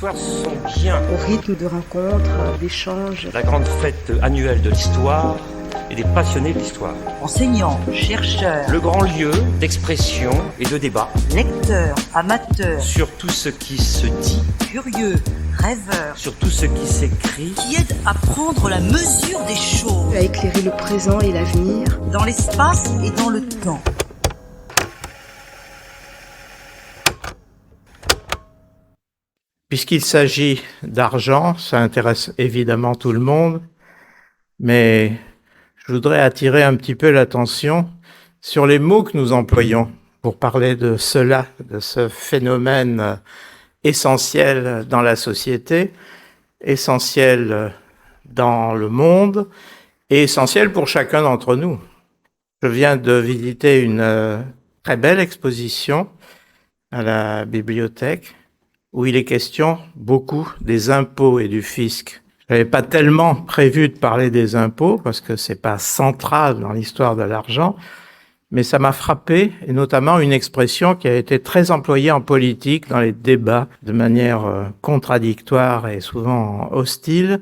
histoires sont bien. Au rythme de rencontres, d'échanges. La grande fête annuelle de l'histoire et des passionnés de l'histoire. Enseignants, chercheurs. Le grand lieu d'expression et de débat. Lecteurs, amateurs. Sur tout ce qui se dit. Curieux, rêveurs. Sur tout ce qui s'écrit. Qui aident à prendre la mesure des choses. À éclairer le présent et l'avenir. Dans l'espace et dans le temps. Puisqu'il s'agit d'argent, ça intéresse évidemment tout le monde, mais je voudrais attirer un petit peu l'attention sur les mots que nous employons pour parler de cela, de ce phénomène essentiel dans la société, essentiel dans le monde et essentiel pour chacun d'entre nous. Je viens de visiter une très belle exposition à la bibliothèque où il est question beaucoup des impôts et du fisc. Je n'avais pas tellement prévu de parler des impôts parce que c'est pas central dans l'histoire de l'argent, mais ça m'a frappé, et notamment une expression qui a été très employée en politique dans les débats de manière contradictoire et souvent hostile,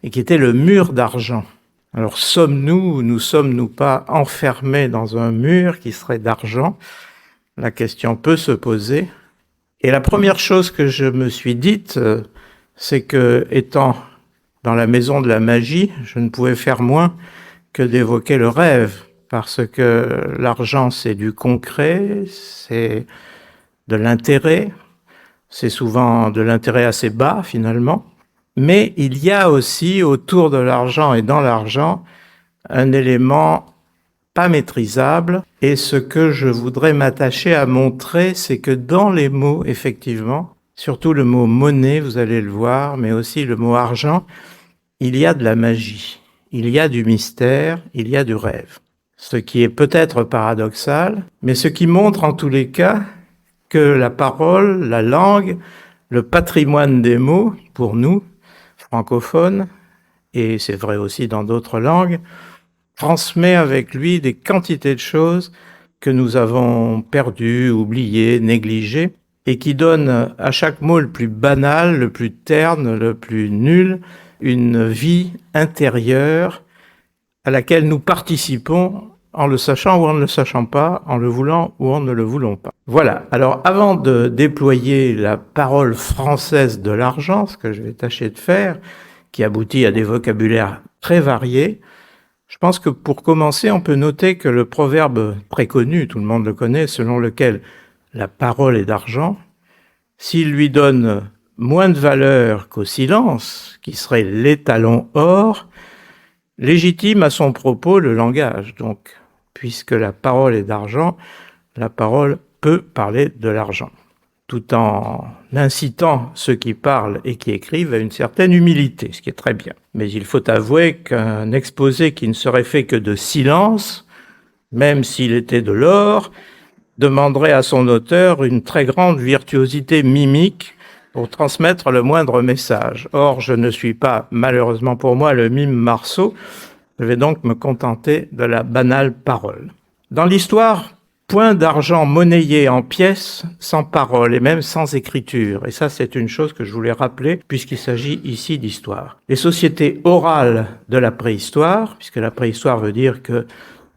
et qui était le mur d'argent. Alors sommes-nous ou nous sommes-nous pas enfermés dans un mur qui serait d'argent? La question peut se poser. Et la première chose que je me suis dite, c'est que, étant dans la maison de la magie, je ne pouvais faire moins que d'évoquer le rêve, parce que l'argent, c'est du concret, c'est de l'intérêt, c'est souvent de l'intérêt assez bas, finalement. Mais il y a aussi, autour de l'argent et dans l'argent, un élément pas maîtrisable. Et ce que je voudrais m'attacher à montrer, c'est que dans les mots, effectivement, surtout le mot monnaie, vous allez le voir, mais aussi le mot argent, il y a de la magie, il y a du mystère, il y a du rêve. Ce qui est peut-être paradoxal, mais ce qui montre en tous les cas que la parole, la langue, le patrimoine des mots, pour nous, francophones, et c'est vrai aussi dans d'autres langues, transmet avec lui des quantités de choses que nous avons perdues, oubliées, négligées, et qui donnent à chaque mot le plus banal, le plus terne, le plus nul, une vie intérieure à laquelle nous participons en le sachant ou en ne le sachant pas, en le voulant ou en ne le voulons pas. Voilà. Alors, avant de déployer la parole française de l'argent, ce que je vais tâcher de faire, qui aboutit à des vocabulaires très variés, je pense que pour commencer, on peut noter que le proverbe très connu, tout le monde le connaît, selon lequel la parole est d'argent, s'il lui donne moins de valeur qu'au silence, qui serait l'étalon or, légitime à son propos le langage. Donc, puisque la parole est d'argent, la parole peut parler de l'argent, tout en incitant ceux qui parlent et qui écrivent à une certaine humilité, ce qui est très bien. Mais il faut avouer qu'un exposé qui ne serait fait que de silence, même s'il était de l'or, demanderait à son auteur une très grande virtuosité mimique pour transmettre le moindre message. Or, je ne suis pas, malheureusement pour moi, le mime Marceau. Je vais donc me contenter de la banale parole. Dans l'histoire, point d'argent monnayé en pièces sans parole et même sans écriture. Et ça, c'est une chose que je voulais rappeler puisqu'il s'agit ici d'histoire. Les sociétés orales de la préhistoire, puisque la préhistoire veut dire qu'il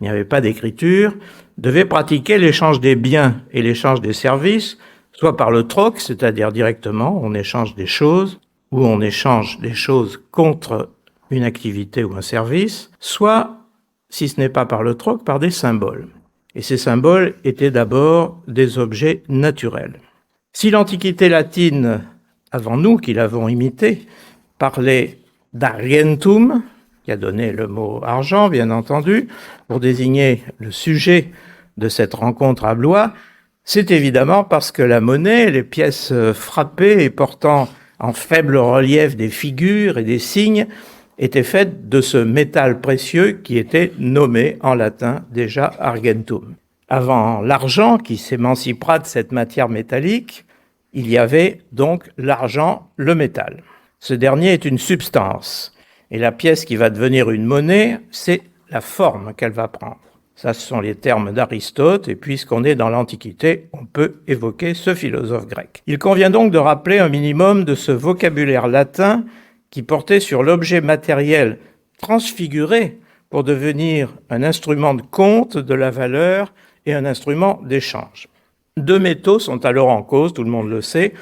n'y avait pas d'écriture, devaient pratiquer l'échange des biens et l'échange des services, soit par le troc, c'est-à-dire directement, on échange des choses, ou on échange des choses contre une activité ou un service, soit, si ce n'est pas par le troc, par des symboles. Et ces symboles étaient d'abord des objets naturels. Si l'Antiquité latine, avant nous qui l'avons imité, parlait d'argentum, qui a donné le mot argent, bien entendu, pour désigner le sujet de cette rencontre à Blois, c'est évidemment parce que la monnaie, les pièces frappées et portant en faible relief des figures et des signes, étaient faites de ce métal précieux qui était nommé en latin déjà argentum. Avant l'argent, qui s'émancipera de cette matière métallique, il y avait donc l'argent, le métal. Ce dernier est une substance, et la pièce qui va devenir une monnaie, c'est la forme qu'elle va prendre. Ça, ce sont les termes d'Aristote, et puisqu'on est dans l'Antiquité, on peut évoquer ce philosophe grec. Il convient donc de rappeler un minimum de ce vocabulaire latin qui portait sur l'objet matériel transfiguré pour devenir un instrument de compte de la valeur et un instrument d'échange. Deux métaux sont alors en cause, tout le monde le sait,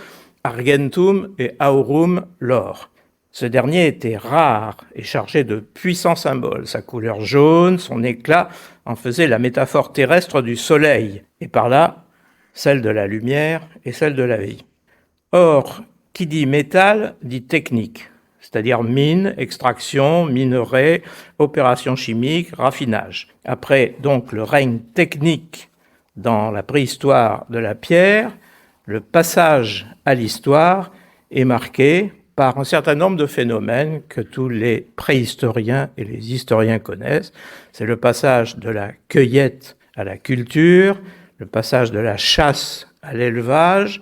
argentum et aurum, l'or. Ce dernier était rare et chargé de puissants symboles. Sa couleur jaune, son éclat en faisait la métaphore terrestre du soleil, et par là, celle de la lumière et celle de la vie. Or, qui dit métal dit technique, c'est-à-dire mine, extraction, minerai, opération chimique, raffinage. Après donc le règne technique dans la préhistoire de la pierre, le passage à l'histoire est marqué par un certain nombre de phénomènes que tous les préhistoriens et les historiens connaissent. C'est le passage de la cueillette à la culture, le passage de la chasse à l'élevage,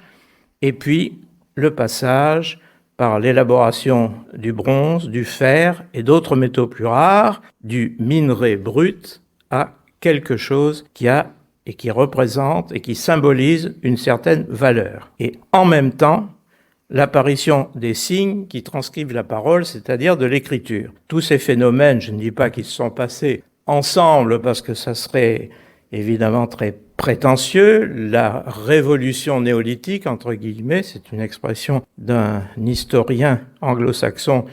et puis le passage par l'élaboration du bronze, du fer et d'autres métaux plus rares, du minerai brut à quelque chose qui a et qui représente et qui symbolise une certaine valeur. Et en même temps, l'apparition des signes qui transcrivent la parole, c'est-à-dire de l'écriture. Tous ces phénomènes, je ne dis pas qu'ils se sont passés ensemble parce que ça serait évidemment très prétentieux. La révolution néolithique, entre guillemets, c'est une expression d'un historien anglo-saxon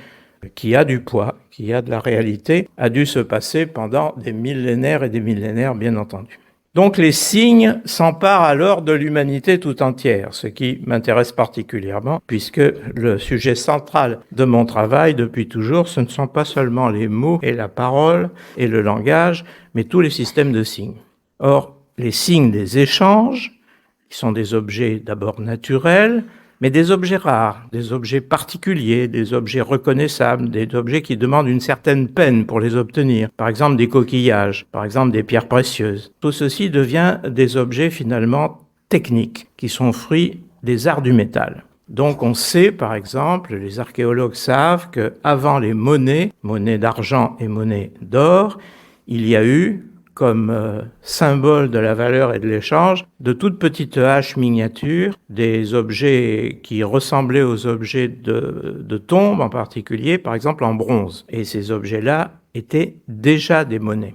qui a du poids, qui a de la réalité, a dû se passer pendant des millénaires et des millénaires, bien entendu. Donc les signes s'emparent alors de l'humanité tout entière, ce qui m'intéresse particulièrement, puisque le sujet central de mon travail depuis toujours, ce ne sont pas seulement les mots et la parole et le langage, mais tous les systèmes de signes. Or, les signes des échanges, qui sont des objets d'abord naturels, mais des objets rares, des objets particuliers, des objets reconnaissables, des objets qui demandent une certaine peine pour les obtenir. Par exemple, des coquillages, par exemple, des pierres précieuses. Tout ceci devient des objets finalement techniques, qui sont fruits des arts du métal. Donc on sait, par exemple, les archéologues savent qu'avant les monnaies d'argent et monnaies d'or, il y a eu comme symbole de la valeur et de l'échange, de toutes petites haches miniatures, des objets qui ressemblaient aux objets de tombes en particulier, par exemple en bronze. Et ces objets-là étaient déjà des monnaies.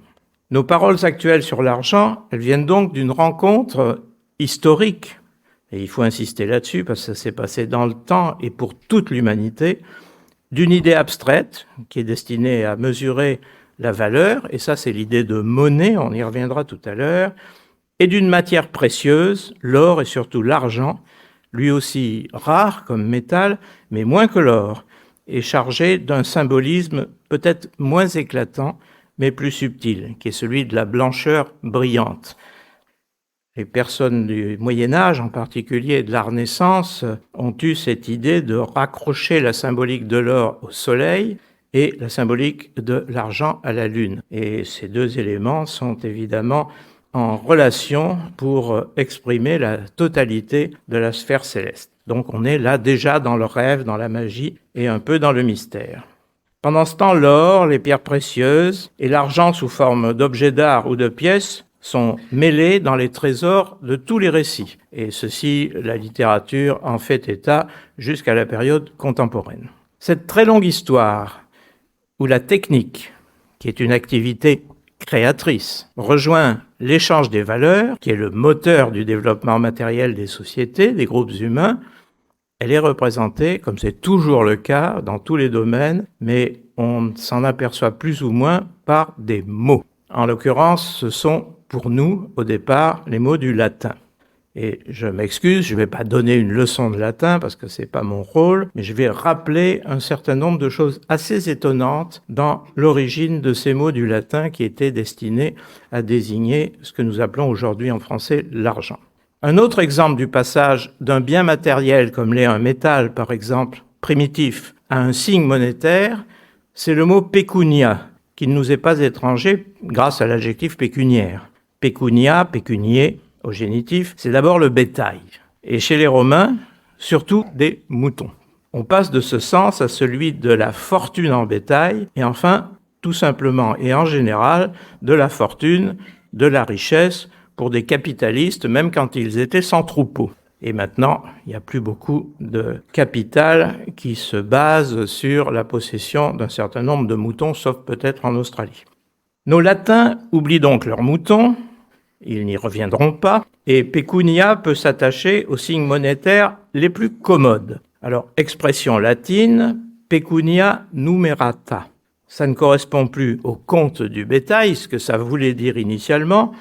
Nos paroles actuelles sur l'argent, elles viennent donc d'une rencontre historique, et il faut insister là-dessus parce que ça s'est passé dans le temps et pour toute l'humanité, d'une idée abstraite qui est destinée à mesurer la valeur, et ça c'est l'idée de monnaie, on y reviendra tout à l'heure, et d'une matière précieuse, l'or et surtout l'argent, lui aussi rare comme métal, mais moins que l'or, et chargé d'un symbolisme peut-être moins éclatant, mais plus subtil, qui est celui de la blancheur brillante. Les personnes du Moyen-Âge, en particulier de la Renaissance, ont eu cette idée de raccrocher la symbolique de l'or au soleil, et la symbolique de l'argent à la lune. Et ces deux éléments sont évidemment en relation pour exprimer la totalité de la sphère céleste. Donc on est là déjà dans le rêve, dans la magie et un peu dans le mystère. Pendant ce temps, l'or, les pierres précieuses et l'argent sous forme d'objets d'art ou de pièces sont mêlés dans les trésors de tous les récits. Et ceci, la littérature en fait état jusqu'à la période contemporaine. Cette très longue histoire où la technique, qui est une activité créatrice, rejoint l'échange des valeurs, qui est le moteur du développement matériel des sociétés, des groupes humains, elle est représentée, comme c'est toujours le cas dans tous les domaines, mais on s'en aperçoit plus ou moins par des mots. En l'occurrence, ce sont pour nous, au départ, les mots du latin. Et je m'excuse, je ne vais pas donner une leçon de latin parce que c'est pas mon rôle, mais je vais rappeler un certain nombre de choses assez étonnantes dans l'origine de ces mots du latin qui étaient destinés à désigner ce que nous appelons aujourd'hui en français l'argent. Un autre exemple du passage d'un bien matériel comme l'est un métal, par exemple, primitif, à un signe monétaire, c'est le mot pecunia, qui ne nous est pas étranger grâce à l'adjectif pécuniaire. Pecunia, pécunier, au génitif, c'est d'abord le bétail. Et chez les Romains, surtout des moutons. On passe de ce sens à celui de la fortune en bétail, et enfin, tout simplement et en général, de la fortune de la richesse pour des capitalistes, même quand ils étaient sans troupeau. Et maintenant, il n'y a plus beaucoup de capital qui se base sur la possession d'un certain nombre de moutons, sauf peut-être en Australie. Nos latins oublient donc leurs moutons, ils n'y reviendront pas, et pecunia peut s'attacher aux signes monétaires les plus commodes. Alors, expression latine, pecunia numerata. Ça ne correspond plus au compte du bétail, ce que ça voulait dire initialement,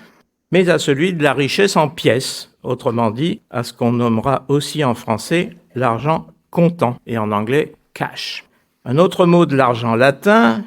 mais à celui de la richesse en pièces, autrement dit, à ce qu'on nommera aussi en français l'argent comptant, et en anglais cash. Un autre mot de l'argent latin,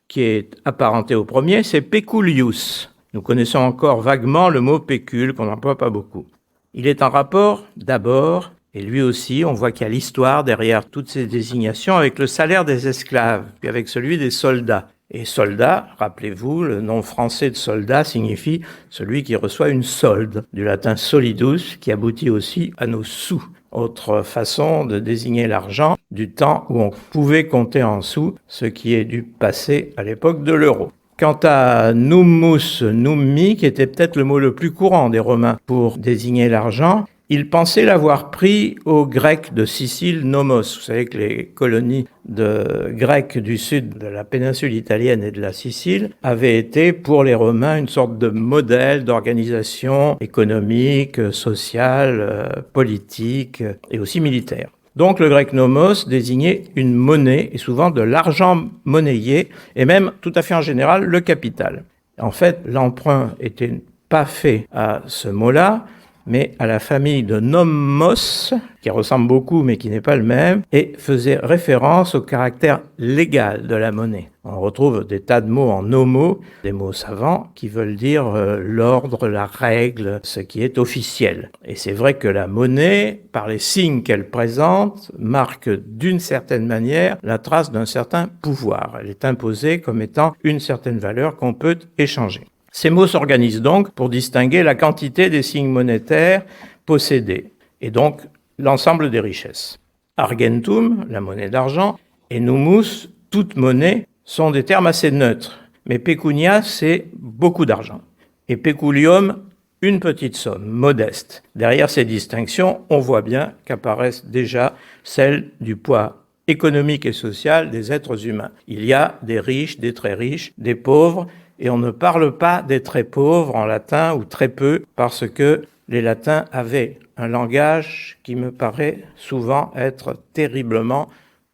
qui est apparenté au premier, c'est peculius. Nous connaissons encore vaguement le mot pécule, qu'on n'emploie pas beaucoup. Il est en rapport, d'abord, et lui aussi, on voit qu'il y a l'histoire derrière toutes ces désignations avec le salaire des esclaves, puis avec celui des soldats. Et soldat, rappelez-vous, le nom français de soldat signifie celui qui reçoit une solde, du latin solidus, qui aboutit aussi à nos sous. Autre façon de désigner l'argent du temps où on pouvait compter en sous, ce qui est du passé à l'époque de l'euro. Quant à nummus nummi, qui était peut-être le mot le plus courant des Romains pour désigner l'argent, ils pensaient l'avoir pris aux Grecs de Sicile nomos. Vous savez que les colonies de Grecs du sud de la péninsule italienne et de la Sicile avaient été pour les Romains une sorte de modèle d'organisation économique, sociale, politique et aussi militaire. Donc le grec nomos désignait une monnaie et souvent de l'argent monnayé et même tout à fait en général le capital. En fait, l'emprunt était pas fait à ce mot-là, mais à la famille de nomos, qui ressemble beaucoup mais qui n'est pas le même, et faisait référence au caractère légal de la monnaie. On retrouve des tas de mots en nomo, des mots savants, qui veulent dire l'ordre, la règle, ce qui est officiel. Et c'est vrai que la monnaie, par les signes qu'elle présente, marque d'une certaine manière la trace d'un certain pouvoir. Elle est imposée comme étant une certaine valeur qu'on peut échanger. Ces mots s'organisent donc pour distinguer la quantité des signes monétaires possédés, et donc l'ensemble des richesses. Argentum, la monnaie d'argent, et numus, toute monnaie, sont des termes assez neutres, mais pecunia, c'est beaucoup d'argent. Et peculium, une petite somme, modeste. Derrière ces distinctions, on voit bien qu'apparaissent déjà celles du poids économique et social des êtres humains. Il y a des riches, des très riches, des pauvres, et on ne parle pas des très pauvres en latin ou très peu parce que les latins avaient un langage qui me paraît souvent être terriblement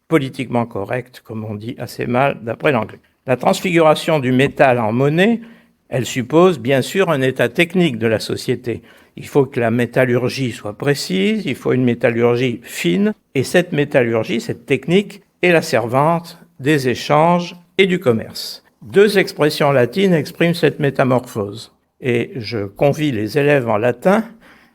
politiquement correct, comme on dit assez mal d'après l'anglais. La transfiguration du métal en monnaie, elle suppose bien sûr un état technique de la société. Il faut que la métallurgie soit précise, il faut une métallurgie fine, et cette métallurgie, cette technique, est la servante des échanges et du commerce. Deux expressions latines expriment cette métamorphose. Et je convie les élèves en latin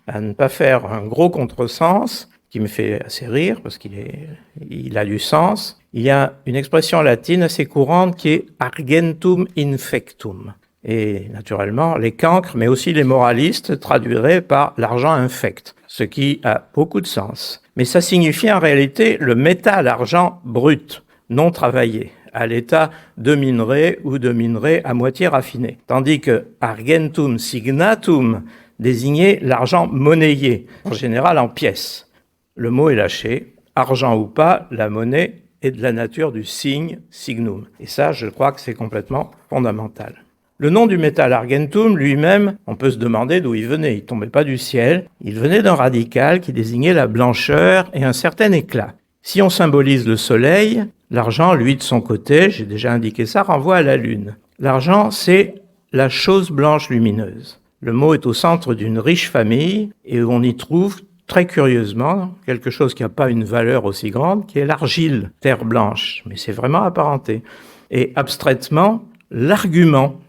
à ne pas faire un gros contresens, qui me fait assez rire parce qu'il a du sens. Il y a une expression latine assez courante qui est argentum infectum. Et naturellement, les cancres, mais aussi les moralistes, traduiraient par l'argent infect, ce qui a beaucoup de sens. Mais ça signifie en réalité le métal argent brut, non travaillé, à l'état de minerai ou de minerai à moitié raffiné. Tandis que argentum signatum désignait l'argent monnayé, en général en pièces. Le mot est lâché, argent ou pas, la monnaie est de la nature du signe, signum. Et ça, je crois que c'est complètement fondamental. Le nom du métal argentum lui-même, on peut se demander d'où il venait. Il tombait pas du ciel, il venait d'un radical qui désignait la blancheur et un certain éclat. Si on symbolise le soleil, l'argent, lui, de son côté, j'ai déjà indiqué ça, renvoie à la lune. L'argent, c'est la chose blanche lumineuse. Le mot est au centre d'une riche famille et on y trouve, très curieusement, quelque chose qui n'a pas une valeur aussi grande, qui est l'argile, terre blanche. Mais c'est vraiment apparenté. Et abstraitement, l'argument,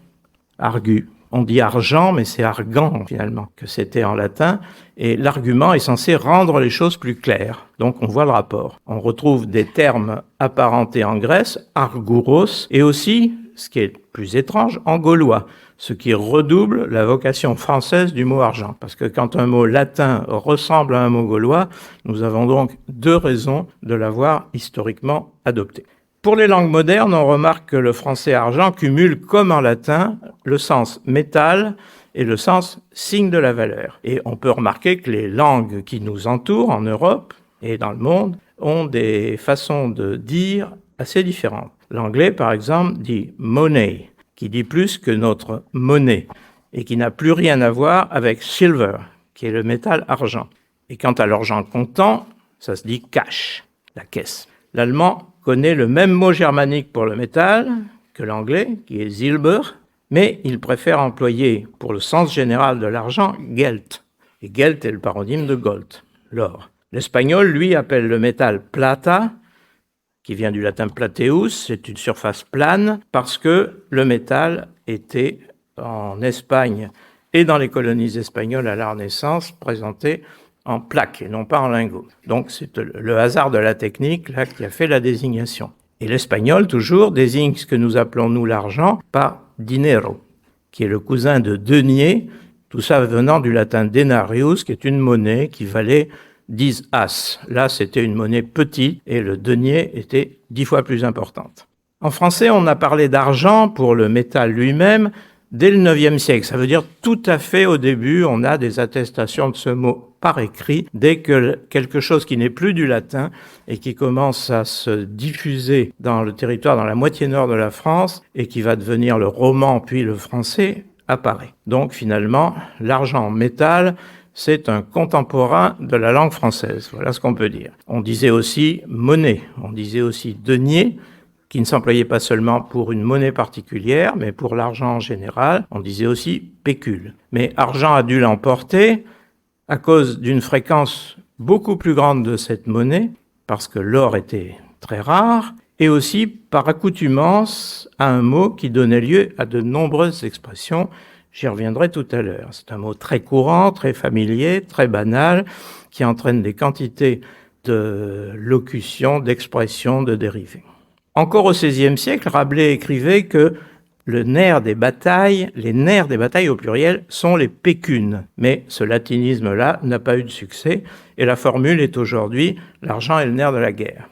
argu. On dit argent, mais c'est argan, finalement, que c'était en latin. Et l'argument est censé rendre les choses plus claires. Donc, on voit le rapport. On retrouve des termes apparentés en Grèce, arguros, et aussi, ce qui est plus étrange, en gaulois, ce qui redouble la vocation française du mot argent. Parce que quand un mot latin ressemble à un mot gaulois, nous avons donc deux raisons de l'avoir historiquement adopté. Pour les langues modernes, on remarque que le français argent cumule, comme en latin, le sens métal et le sens signe de la valeur. Et on peut remarquer que les langues qui nous entourent en Europe et dans le monde ont des façons de dire assez différentes. L'anglais, par exemple, dit money, qui dit plus que notre monnaie, et qui n'a plus rien à voir avec silver, qui est le métal argent. Et quant à l'argent comptant, ça se dit cash, la caisse. L'allemand connaît le même mot germanique pour le métal que l'anglais, qui est Silber, mais il préfère employer pour le sens général de l'argent Geld. Et Geld est le paronyme de Gold, l'or. L'espagnol, lui, appelle le métal plata, qui vient du latin plateus, c'est une surface plane, parce que le métal était en Espagne et dans les colonies espagnoles à la Renaissance présenté en plaques et non pas en lingots. Donc c'est le hasard de la technique là qui a fait la désignation. Et l'espagnol, toujours, désigne ce que nous appelons, nous, l'argent, par dinero, qui est le cousin de denier, tout ça venant du latin denarius, qui est une monnaie qui valait 10 as. Là, c'était une monnaie petite et le denier était 10 fois plus importante. En français, on a parlé d'argent pour le métal lui-même dès le IXe siècle. Ça veut dire tout à fait au début, on a des attestations de ce mot par écrit, dès que quelque chose qui n'est plus du latin et qui commence à se diffuser dans le territoire, dans la moitié nord de la France, et qui va devenir le roman puis le français, apparaît. Donc finalement, l'argent en métal, c'est un contemporain de la langue française. Voilà ce qu'on peut dire. On disait aussi monnaie, on disait aussi denier, qui ne s'employait pas seulement pour une monnaie particulière, mais pour l'argent en général. On disait aussi pécule. Mais argent a dû l'emporter à cause d'une fréquence beaucoup plus grande de cette monnaie, parce que l'or était très rare, et aussi par accoutumance à un mot qui donnait lieu à de nombreuses expressions. J'y reviendrai tout à l'heure. C'est un mot très courant, très familier, très banal, qui entraîne des quantités de locutions, d'expressions, de dérivés. Encore au XVIe siècle, Rabelais écrivait que les nerfs des batailles au pluriel, sont les pécunes. Mais ce latinisme-là n'a pas eu de succès, et la formule est aujourd'hui « l'argent est le nerf de la guerre ».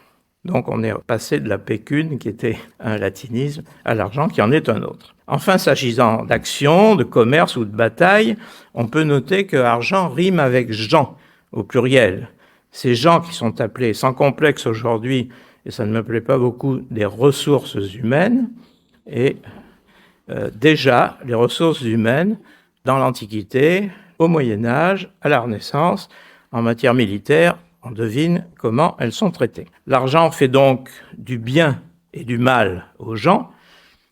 Donc on est passé de la pécune, qui était un latinisme, à l'argent, qui en est un autre. Enfin, s'agissant d'action, de commerce ou de bataille, on peut noter que argent rime avec gens, au pluriel. Ces gens qui sont appelés sans complexe aujourd'hui, et ça ne me plaît pas beaucoup, des ressources humaines, et déjà, les ressources humaines, dans l'Antiquité, au Moyen-Âge, à la Renaissance, en matière militaire, on devine comment elles sont traitées. L'argent fait donc du bien et du mal aux gens.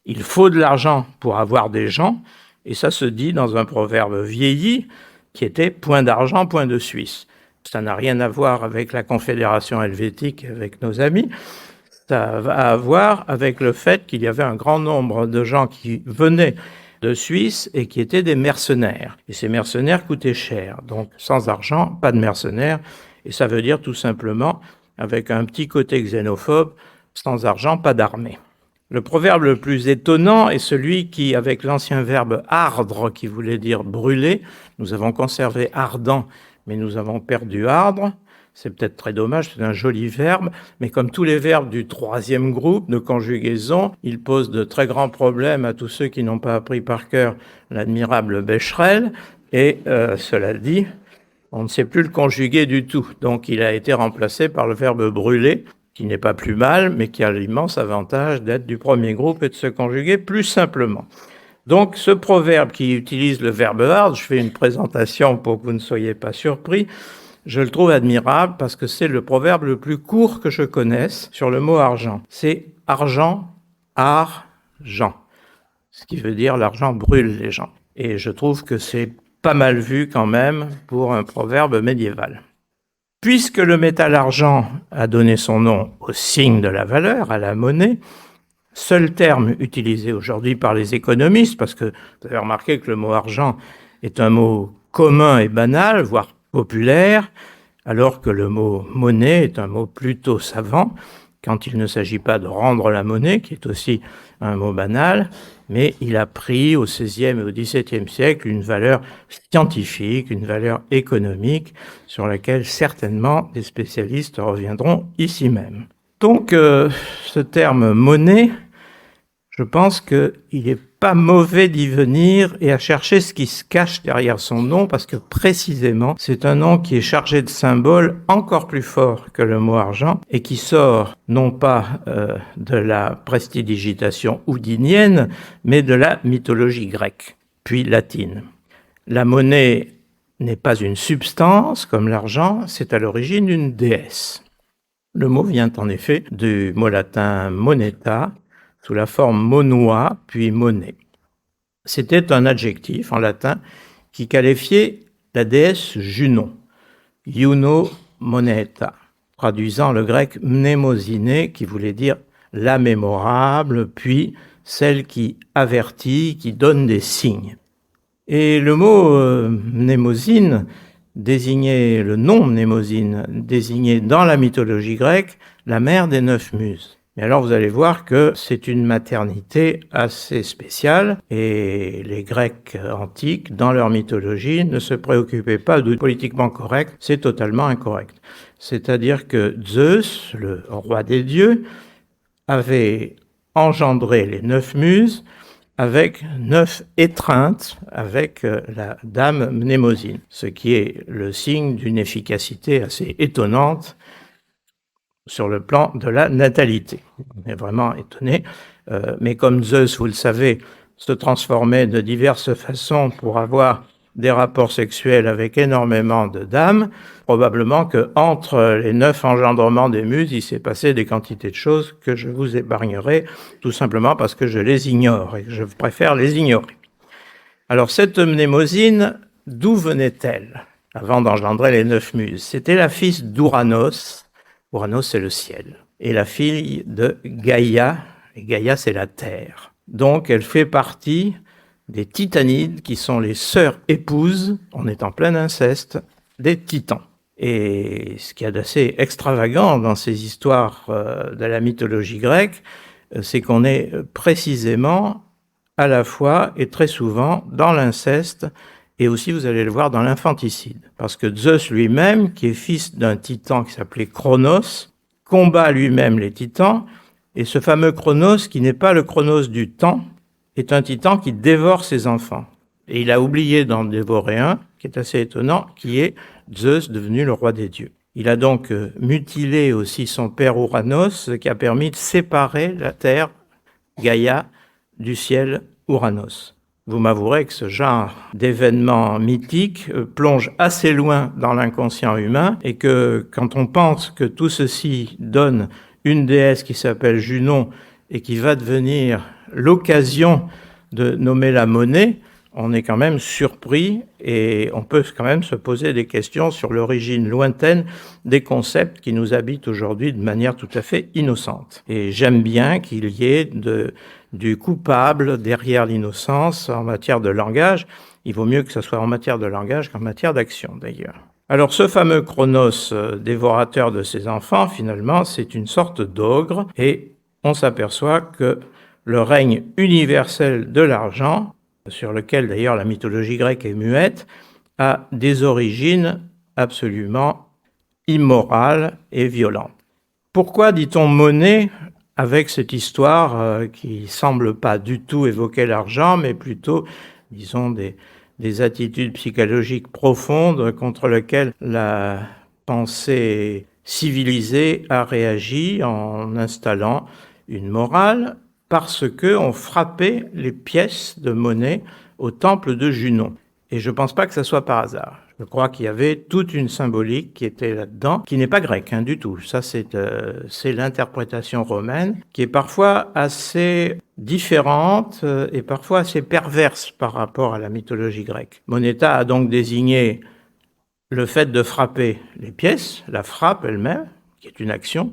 Il faut de l'argent pour avoir des gens, et ça se dit dans un proverbe vieilli qui était « point d'argent, point de Suisse ». Ça n'a rien à voir avec la Confédération helvétique, avec nos amis. Ça va à voir avec le fait qu'il y avait un grand nombre de gens qui venaient de Suisse et qui étaient des mercenaires. Et ces mercenaires coûtaient cher. Donc sans argent, pas de mercenaires. Et ça veut dire tout simplement, avec un petit côté xénophobe, sans argent, pas d'armée. Le proverbe le plus étonnant est celui qui, avec l'ancien verbe ardre, qui voulait dire brûler, nous avons conservé ardent, mais nous avons perdu ardre. C'est peut-être très dommage, c'est un joli verbe, mais comme tous les verbes du troisième groupe de conjugaison, il pose de très grands problèmes à tous ceux qui n'ont pas appris par cœur l'admirable Becherel, et cela dit, on ne sait plus le conjuguer du tout. Donc il a été remplacé par le verbe brûler, qui n'est pas plus mal, mais qui a l'immense avantage d'être du premier groupe et de se conjuguer plus simplement. Donc ce proverbe qui utilise le verbe ardre, je fais une présentation pour que vous ne soyez pas surpris, je le trouve admirable parce que c'est le proverbe le plus court que je connaisse sur le mot argent. C'est argent, argent, ce qui veut dire l'argent brûle les gens. Et je trouve que c'est pas mal vu quand même pour un proverbe médiéval. Puisque le métal argent a donné son nom au signe de la valeur, à la monnaie, seul terme utilisé aujourd'hui par les économistes, parce que vous avez remarqué que le mot argent est un mot commun et banal, voire populaire, alors que le mot monnaie est un mot plutôt savant, quand il ne s'agit pas de rendre la monnaie, qui est aussi un mot banal, mais il a pris au XVIe et au XVIIe siècle une valeur scientifique, une valeur économique, sur laquelle certainement des spécialistes reviendront ici même. Donc, ce terme monnaie, je pense qu'il n'est pas mauvais d'y venir et à chercher ce qui se cache derrière son nom, parce que précisément, c'est un nom qui est chargé de symboles encore plus forts que le mot argent et qui sort non pas de la prestidigitation houdinienne, mais de la mythologie grecque, puis latine. La monnaie n'est pas une substance comme l'argent, c'est à l'origine une déesse. Le mot vient en effet du mot latin moneta, sous la forme monua, puis monnaie. C'était un adjectif en latin qui qualifiait la déesse Junon, Juno moneta, traduisant le grec mnémosine, qui voulait dire la mémorable, puis celle qui avertit, qui donne des signes. Et le mot mnémosine désignait, le nom mnémosine désignait dans la mythologie grecque la mère des 9 muses. Mais alors vous allez voir que c'est une maternité assez spéciale et les Grecs antiques, dans leur mythologie, ne se préoccupaient pas de politiquement correct, c'est totalement incorrect. C'est-à-dire que Zeus, le roi des dieux, avait engendré les 9 muses avec 9 étreintes avec la dame mnémosine, ce qui est le signe d'une efficacité assez étonnante sur le plan de la natalité. On est vraiment étonné, mais comme Zeus, vous le savez, se transformait de diverses façons pour avoir des rapports sexuels avec énormément de dames, probablement qu'entre les 9 engendrements des muses, il s'est passé des quantités de choses que je vous épargnerai, tout simplement parce que je les ignore et que je préfère les ignorer. Alors cette mnémosine, d'où venait-elle avant d'engendrer les 9 muses? C'était la fille d'Ouranos. Ouranos, c'est le ciel. Et la fille de Gaïa, et Gaïa, c'est la terre. Donc, elle fait partie des Titanides, qui sont les sœurs épouses, on est en plein inceste, des Titans. Et ce qu'il y a d'assez extravagant dans ces histoires de la mythologie grecque, c'est qu'on est précisément à la fois et très souvent dans l'inceste, et aussi, vous allez le voir, dans l'infanticide. Parce que Zeus lui-même, qui est fils d'un titan qui s'appelait Chronos, combat lui-même les titans, et ce fameux Chronos, qui n'est pas le Chronos du temps, est un titan qui dévore ses enfants. Et il a oublié d'en dévorer un, qui est assez étonnant, qui est Zeus devenu le roi des dieux. Il a donc mutilé aussi son père Ouranos, ce qui a permis de séparer la terre, Gaïa, du ciel Ouranos. Vous m'avouerez que ce genre d'événement mythique plonge assez loin dans l'inconscient humain et que quand on pense que tout ceci donne une déesse qui s'appelle Junon et qui va devenir l'occasion de nommer la monnaie, on est quand même surpris et on peut quand même se poser des questions sur l'origine lointaine des concepts qui nous habitent aujourd'hui de manière tout à fait innocente. Et j'aime bien qu'il y ait du coupable derrière l'innocence en matière de langage. Il vaut mieux que ce soit en matière de langage qu'en matière d'action d'ailleurs. Alors ce fameux Chronos, dévorateur de ses enfants, finalement, c'est une sorte d'ogre et on s'aperçoit que le règne universel de l'argent, sur lequel d'ailleurs la mythologie grecque est muette, a des origines absolument immorales et violentes. Pourquoi dit-on monnaie avec cette histoire qui semble pas du tout évoquer l'argent, mais plutôt, disons, des attitudes psychologiques profondes contre lesquelles la pensée civilisée a réagi en installant une morale, parce qu'on frappait les pièces de monnaie au temple de Junon. Et je ne pense pas que ça soit par hasard. Je crois qu'il y avait toute une symbolique qui était là-dedans, qui n'est pas grecque du tout. Ça, c'est l'interprétation romaine, qui est parfois assez différente et parfois assez perverse par rapport à la mythologie grecque. Moneta a donc désigné le fait de frapper les pièces, la frappe elle-même, qui est une action,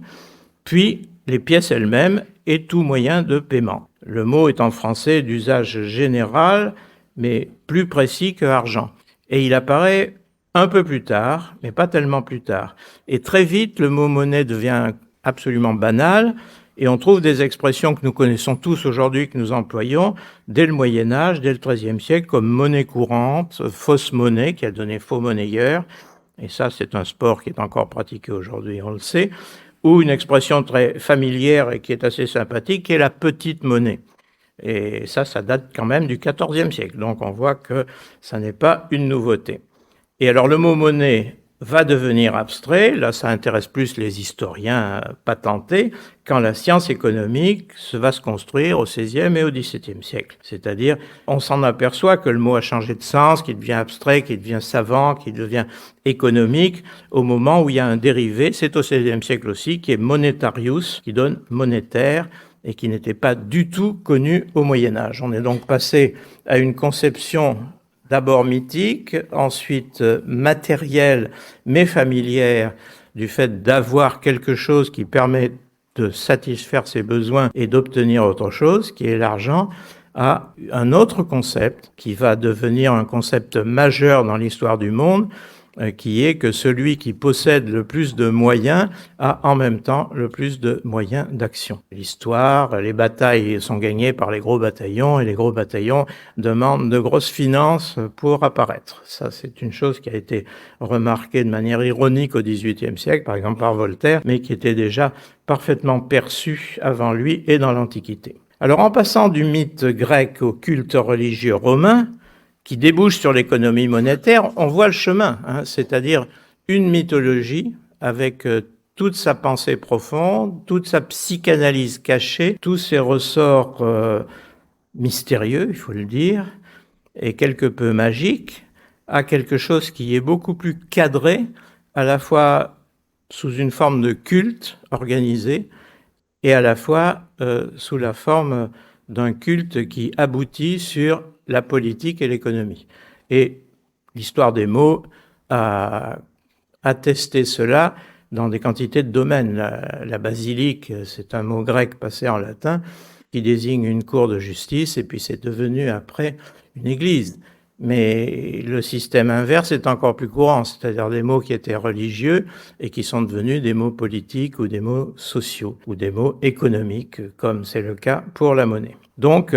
puis les pièces elles-mêmes et tout moyen de paiement. Le mot est en français d'usage général, mais plus précis que argent. Et il apparaît un peu plus tard, mais pas tellement plus tard. Et très vite, le mot monnaie devient absolument banal, et on trouve des expressions que nous connaissons tous aujourd'hui, que nous employons dès le Moyen-Âge, dès le XIIIe siècle, comme monnaie courante, fausse monnaie, qui a donné faux monnayeur, et ça c'est un sport qui est encore pratiqué aujourd'hui, on le sait, ou une expression très familière et qui est assez sympathique, qui est la petite monnaie. Et ça date quand même du XIVe siècle. Donc on voit que ça n'est pas une nouveauté. Et alors le mot monnaie va devenir abstrait, là ça intéresse plus les historiens patentés, quand la science économique va se construire au XVIe et au XVIIe siècle. C'est-à-dire, on s'en aperçoit que le mot a changé de sens, qu'il devient abstrait, qu'il devient savant, qu'il devient économique, au moment où il y a un dérivé, c'est au XVIe siècle aussi, qui est monetarius, qui donne monétaire, et qui n'était pas du tout connu au Moyen-Âge. On est donc passé à une conception d'abord mythique, ensuite matérielle, mais familière, du fait d'avoir quelque chose qui permet de satisfaire ses besoins et d'obtenir autre chose, qui est l'argent, à un autre concept qui va devenir un concept majeur dans l'histoire du monde, qui est que celui qui possède le plus de moyens a en même temps le plus de moyens d'action. L'histoire, les batailles sont gagnées par les gros bataillons et les gros bataillons demandent de grosses finances pour apparaître. Ça, c'est une chose qui a été remarquée de manière ironique au XVIIIe siècle, par exemple par Voltaire, mais qui était déjà parfaitement perçue avant lui et dans l'Antiquité. Alors, en passant du mythe grec au culte religieux romain, qui débouche sur l'économie monétaire, on voit le chemin, c'est-à-dire une mythologie avec toute sa pensée profonde, toute sa psychanalyse cachée, tous ses ressorts mystérieux, il faut le dire, et quelque peu magiques, à quelque chose qui est beaucoup plus cadré, à la fois sous une forme de culte organisé, et à la fois sous la forme d'un culte qui aboutit sur la politique et l'économie. Et l'histoire des mots a attesté cela dans des quantités de domaines. La basilique, c'est un mot grec passé en latin qui désigne une cour de justice, et puis c'est devenu après une église. Mais le système inverse est encore plus courant, c'est-à-dire des mots qui étaient religieux et qui sont devenus des mots politiques ou des mots sociaux ou des mots économiques, comme c'est le cas pour la monnaie. Donc,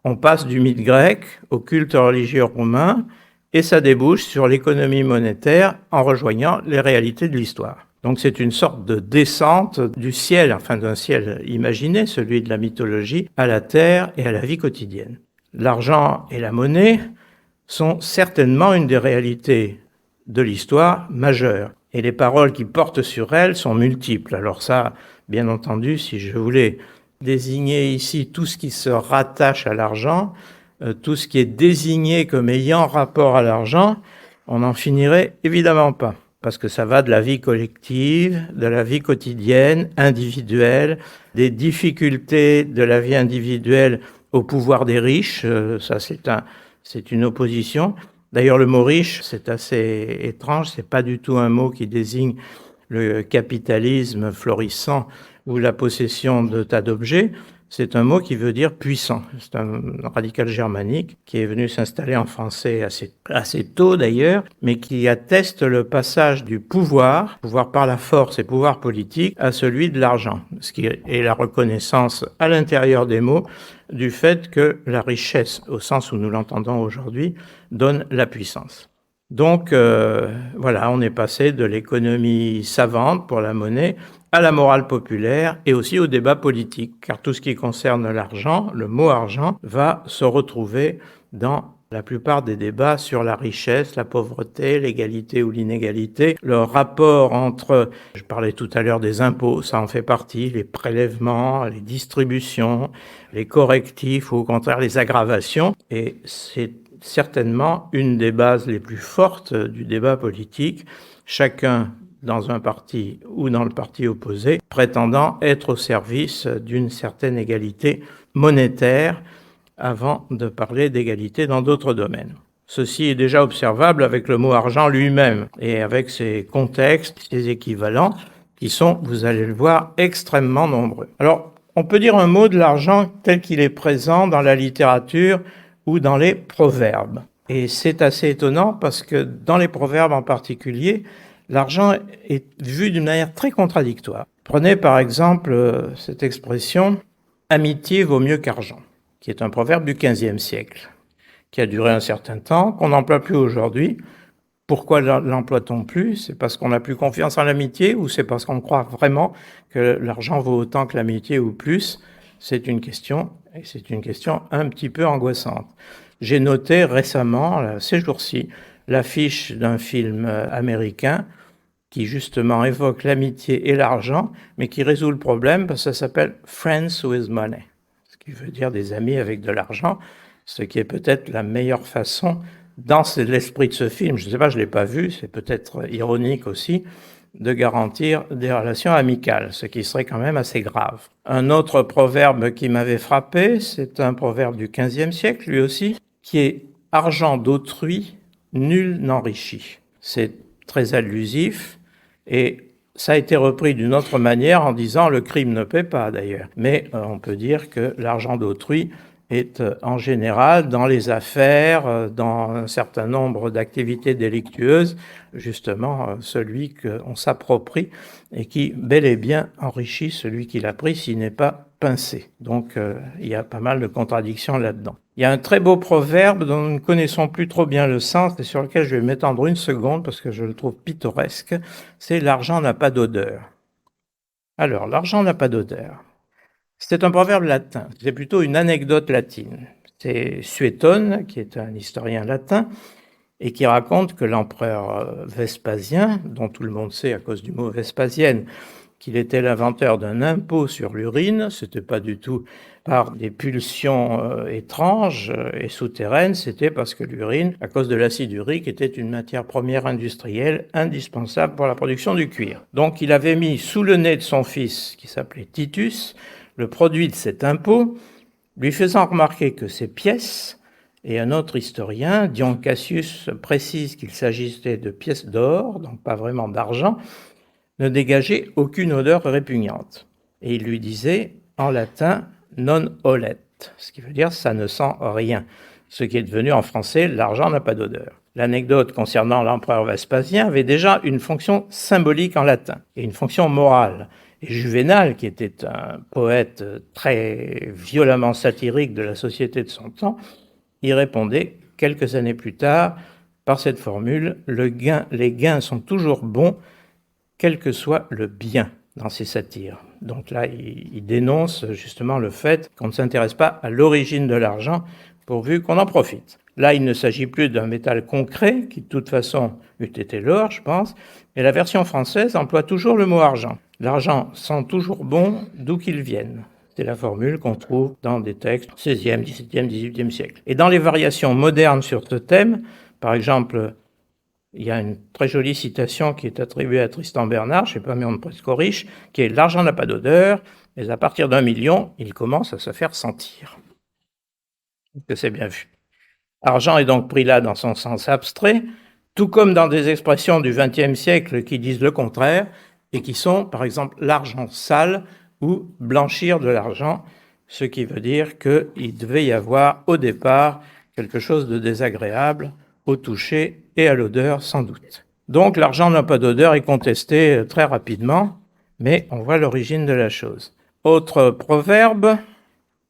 on passe du mythe grec au culte religieux romain et ça débouche sur l'économie monétaire en rejoignant les réalités de l'histoire. Donc c'est une sorte de descente du ciel, enfin d'un ciel imaginé, celui de la mythologie, à la terre et à la vie quotidienne. L'argent et la monnaie sont certainement une des réalités de l'histoire majeures. Et les paroles qui portent sur elles sont multiples. Alors ça, bien entendu, si je voulais désigner ici tout ce qui se rattache à l'argent, tout ce qui est désigné comme ayant rapport à l'argent, on n'en finirait évidemment pas. Parce que ça va de la vie collective, de la vie quotidienne, individuelle, des difficultés de la vie individuelle au pouvoir des riches. Ça, c'est une opposition. D'ailleurs, le mot riche, c'est assez étrange. C'est pas du tout un mot qui désigne le capitalisme florissant ou la possession de tas d'objets. C'est un mot qui veut dire puissant. C'est un radical germanique qui est venu s'installer en français assez tôt d'ailleurs, mais qui atteste le passage du pouvoir par la force et pouvoir politique, à celui de l'argent. Ce qui est la reconnaissance à l'intérieur des mots du fait que la richesse, au sens où nous l'entendons aujourd'hui, donne la puissance. Donc voilà, on est passé de l'économie savante pour la monnaie à la morale populaire et aussi au débat politique, car tout ce qui concerne l'argent, le mot argent, va se retrouver dans la plupart des débats sur la richesse, la pauvreté, l'égalité ou l'inégalité, le rapport entre, je parlais tout à l'heure des impôts, ça en fait partie, les prélèvements, les distributions, les correctifs ou au contraire les aggravations, et c'est certainement une des bases les plus fortes du débat politique, chacun dans un parti ou dans le parti opposé, prétendant être au service d'une certaine égalité monétaire avant de parler d'égalité dans d'autres domaines. Ceci est déjà observable avec le mot argent lui-même et avec ses contextes, ses équivalents qui sont, vous allez le voir, extrêmement nombreux. Alors, on peut dire un mot de l'argent tel qu'il est présent dans la littérature ou dans les proverbes. Et c'est assez étonnant parce que dans les proverbes en particulier, l'argent est vu d'une manière très contradictoire. Prenez par exemple cette expression « amitié vaut mieux qu'argent », qui est un proverbe du XVe siècle, qui a duré un certain temps, qu'on n'emploie plus aujourd'hui, Pourquoi l'emploie-t-on plus? C'est parce qu'on n'a plus confiance en l'amitié ou c'est parce qu'on croit vraiment que l'argent vaut autant que l'amitié ou plus? C'est une question, et c'est une question un petit peu angoissante. J'ai noté récemment, ces jours-ci, l'affiche d'un film américain qui justement évoque l'amitié et l'argent, mais qui résout le problème parce que ça s'appelle Friends with Money, ce qui veut dire des amis avec de l'argent, ce qui est peut-être la meilleure façon, dans l'esprit de ce film, je ne sais pas, je ne l'ai pas vu, c'est peut-être ironique aussi, de garantir des relations amicales, ce qui serait quand même assez grave. Un autre proverbe qui m'avait frappé, c'est un proverbe du XVe siècle, lui aussi, qui est « argent d'autrui, nul n'enrichit ». C'est très allusif et ça a été repris d'une autre manière en disant « le crime ne paie pas » d'ailleurs. Mais on peut dire que l'argent d'autrui est en général dans les affaires, dans un certain nombre d'activités délictueuses, justement celui qu'on s'approprie et qui bel et bien enrichit celui qui l'a pris s'il n'est pas pincé. Donc il y a pas mal de contradictions là-dedans. Il y a un très beau proverbe dont nous ne connaissons plus trop bien le sens et sur lequel je vais m'étendre une seconde parce que je le trouve pittoresque, c'est « l'argent n'a pas d'odeur ». Alors, l'argent n'a pas d'odeur. C'est un proverbe latin, c'est plutôt une anecdote latine. C'est Suétone, qui est un historien latin, et qui raconte que l'empereur Vespasien, dont tout le monde sait à cause du mot Vespasienne, qu'il était l'inventeur d'un impôt sur l'urine, c'était pas du tout par des pulsions étranges et souterraines, c'était parce que l'urine, à cause de l'acide urique, était une matière première industrielle indispensable pour la production du cuir. Donc il avait mis sous le nez de son fils, qui s'appelait Titus, le produit de cet impôt, lui faisant remarquer que ces pièces, et un autre historien, Dion Cassius, précise qu'il s'agissait de pièces d'or, donc pas vraiment d'argent, ne dégageaient aucune odeur répugnante. Et il lui disait, en latin, non olet, ce qui veut dire ça ne sent rien, ce qui est devenu en français, l'argent n'a pas d'odeur. L'anecdote concernant l'empereur Vespasien avait déjà une fonction symbolique en latin, et une fonction morale. Et Juvénal, qui était un poète très violemment satirique de la société de son temps, y répondait quelques années plus tard par cette formule « les gains sont toujours bons, quel que soit le bien » dans ses satires. Donc là, il dénonce justement le fait qu'on ne s'intéresse pas à l'origine de l'argent pourvu qu'on en profite. Là, il ne s'agit plus d'un métal concret, qui de toute façon eût été l'or, je pense, mais la version française emploie toujours le mot argent. L'argent sent toujours bon d'où qu'il vienne. C'est la formule qu'on trouve dans des textes du XVIe, XVIIe, XVIIIe siècle. Et dans les variations modernes sur ce thème, par exemple, il y a une très jolie citation qui est attribuée à Tristan Bernard, je ne sais pas, mais on ne prête qu'aux riches, qui est « l'argent n'a pas d'odeur, mais à partir d'1 million, il commence à se faire sentir ». Que c'est bien vu. Argent est donc pris là dans son sens abstrait, tout comme dans des expressions du XXe siècle qui disent le contraire et qui sont, par exemple, l'argent sale ou blanchir de l'argent, ce qui veut dire qu'il devait y avoir au départ quelque chose de désagréable au toucher et à l'odeur sans doute. Donc l'argent n'a pas d'odeur est contesté très rapidement, mais on voit l'origine de la chose. Autre proverbe,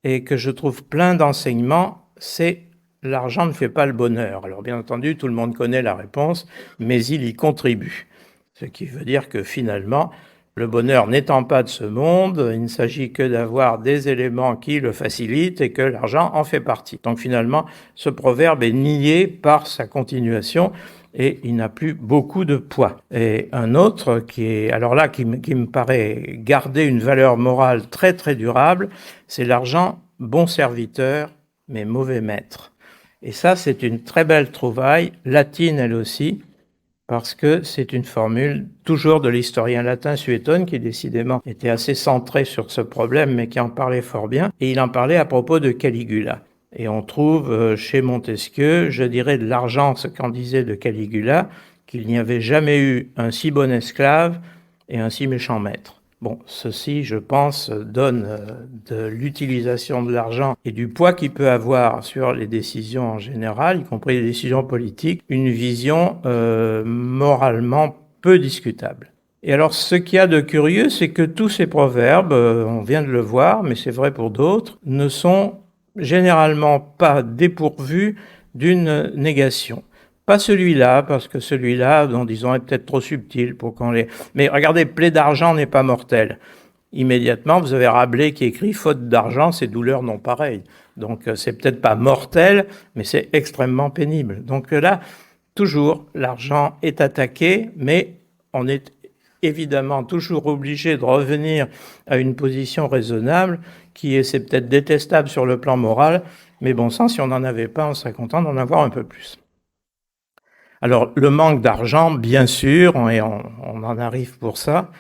et que je trouve plein d'enseignements, c'est « l'argent ne fait pas le bonheur ». Alors bien entendu, tout le monde connaît la réponse, mais il y contribue. Ce qui veut dire que finalement, le bonheur n'étant pas de ce monde, il ne s'agit que d'avoir des éléments qui le facilitent et que l'argent en fait partie. Donc finalement, ce proverbe est nié par sa continuation et il n'a plus beaucoup de poids. Et un autre qui me paraît garder une valeur morale très très durable, c'est l'argent bon serviteur mais mauvais maître. Et ça, c'est une très belle trouvaille, latine elle aussi, parce que c'est une formule toujours de l'historien latin Suétone qui décidément était assez centré sur ce problème mais qui en parlait fort bien, et il en parlait à propos de Caligula. Et on trouve chez Montesquieu, je dirais de l'argent ce qu'en disait de Caligula, qu'il n'y avait jamais eu un si bon esclave et un si méchant maître. Bon, ceci, je pense, donne de l'utilisation de l'argent et du poids qu'il peut avoir sur les décisions en général, y compris les décisions politiques, une vision moralement peu discutable. Et alors, ce qu'il y a de curieux, c'est que tous ces proverbes, on vient de le voir, mais c'est vrai pour d'autres, ne sont généralement pas dépourvus d'une négation. Pas celui-là, parce que celui-là, disons, est peut-être trop subtil pour qu'on les... Mais regardez, plaie d'argent n'est pas mortelle. Immédiatement, vous avez Rabelais qui écrit « faute d'argent, c'est douleur non pareille ». Donc, c'est peut-être pas mortel, mais c'est extrêmement pénible. Donc là, toujours, l'argent est attaqué, mais on est évidemment toujours obligé de revenir à une position raisonnable qui est, c'est peut-être détestable sur le plan moral, mais bon sang, si on n'en avait pas, on serait content d'en avoir un peu plus. Alors, le manque d'argent, bien sûr, et on en arrive pour ça,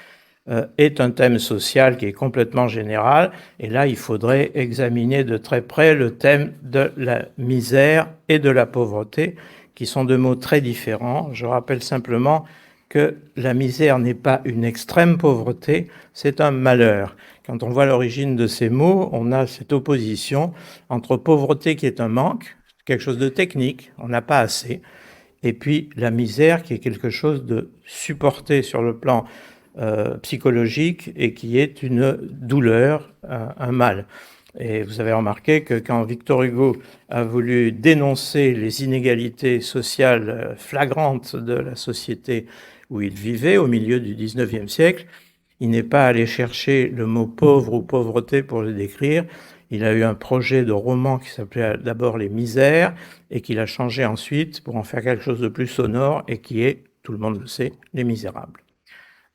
est un thème social qui est complètement général. Et là, il faudrait examiner de très près le thème de la misère et de la pauvreté, qui sont deux mots très différents. Je rappelle simplement que la misère n'est pas une extrême pauvreté, c'est un malheur. Quand on voit l'origine de ces mots, on a cette opposition entre pauvreté qui est un manque, quelque chose de technique, on n'a pas assez, et puis la misère qui est quelque chose de supporté sur le plan psychologique et qui est une douleur, un mal. Et vous avez remarqué que quand Victor Hugo a voulu dénoncer les inégalités sociales flagrantes de la société où il vivait au milieu du XIXe siècle, il n'est pas allé chercher le mot pauvre ou pauvreté pour le décrire. Il a eu un projet de roman qui s'appelait d'abord Les Misères et qu'il a changé ensuite pour en faire quelque chose de plus sonore et qui est, tout le monde le sait, Les Misérables.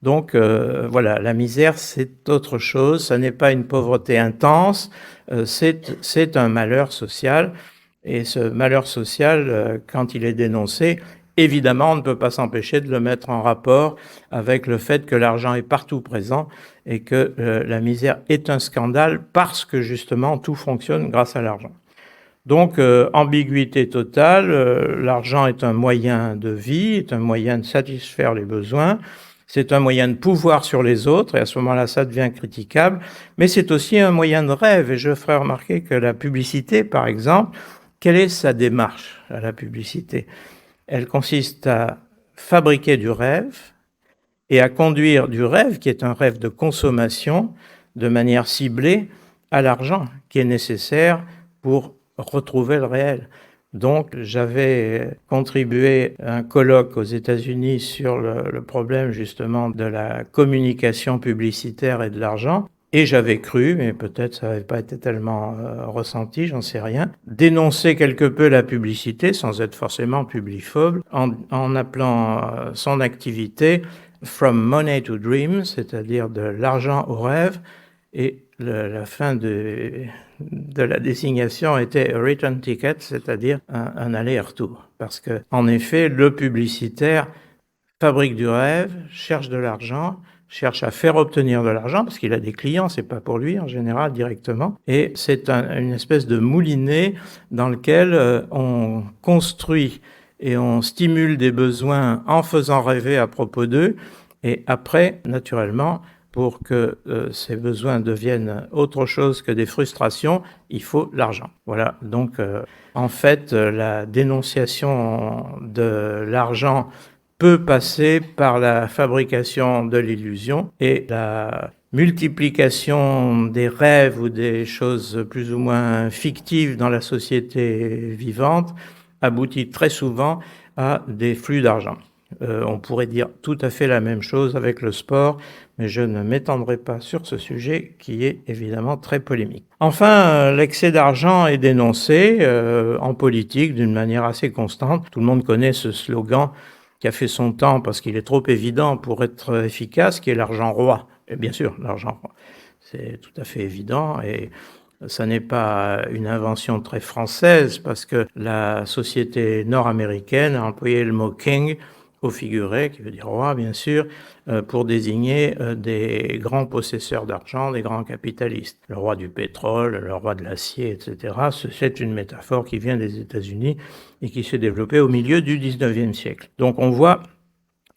Donc voilà, la misère, c'est autre chose, ça n'est pas une pauvreté intense, c'est un malheur social. Et ce malheur social, quand il est dénoncé, évidemment, on ne peut pas s'empêcher de le mettre en rapport avec le fait que l'argent est partout présent et que la misère est un scandale parce que justement tout fonctionne grâce à l'argent. Donc, ambiguïté totale, l'argent est un moyen de vie, est un moyen de satisfaire les besoins, c'est un moyen de pouvoir sur les autres, et à ce moment-là, ça devient critiquable, mais c'est aussi un moyen de rêve, et je ferai remarquer que la publicité, par exemple, quelle est sa démarche à la publicité ? Elle consiste à fabriquer du rêve et à conduire du rêve, qui est un rêve de consommation, de manière ciblée, à l'argent qui est nécessaire pour retrouver le réel. Donc, j'avais contribué à un colloque aux États-Unis sur le problème justement de la communication publicitaire et de l'argent. Et j'avais cru, mais peut-être ça n'avait pas été tellement ressenti, j'en sais rien, dénoncer quelque peu la publicité, sans être forcément publiphobe, en appelant son activité « From Money to Dreams », c'est-à-dire de l'argent au rêve, et la fin de la désignation était « return ticket », c'est-à-dire un aller-retour. Parce que, en effet, le publicitaire fabrique du rêve, cherche de l'argent, cherche à faire obtenir de l'argent, parce qu'il a des clients, c'est pas pour lui en général directement, et c'est une espèce de moulinet dans lequel on construit et on stimule des besoins en faisant rêver à propos d'eux, et après, naturellement, pour que ces besoins deviennent autre chose que des frustrations, il faut l'argent. Voilà, donc en fait, la dénonciation de l'argent peut passer par la fabrication de l'illusion et la multiplication des rêves ou des choses plus ou moins fictives dans la société vivante aboutit très souvent à des flux d'argent. On pourrait dire tout à fait la même chose avec le sport, mais je ne m'étendrai pas sur ce sujet qui est évidemment très polémique. Enfin, l'excès d'argent est dénoncé en politique d'une manière assez constante. Tout le monde connaît ce slogan qui a fait son temps parce qu'il est trop évident pour être efficace, qui est l'argent roi. Et bien sûr, l'argent roi, c'est tout à fait évident et ça n'est pas une invention très française parce que la société nord-américaine a employé le mot « king » au figuré, qui veut dire roi, bien sûr, pour désigner des grands possesseurs d'argent, des grands capitalistes. Le roi du pétrole, le roi de l'acier, etc. C'est une métaphore qui vient des États-Unis et qui s'est développée au milieu du XIXe siècle. Donc on voit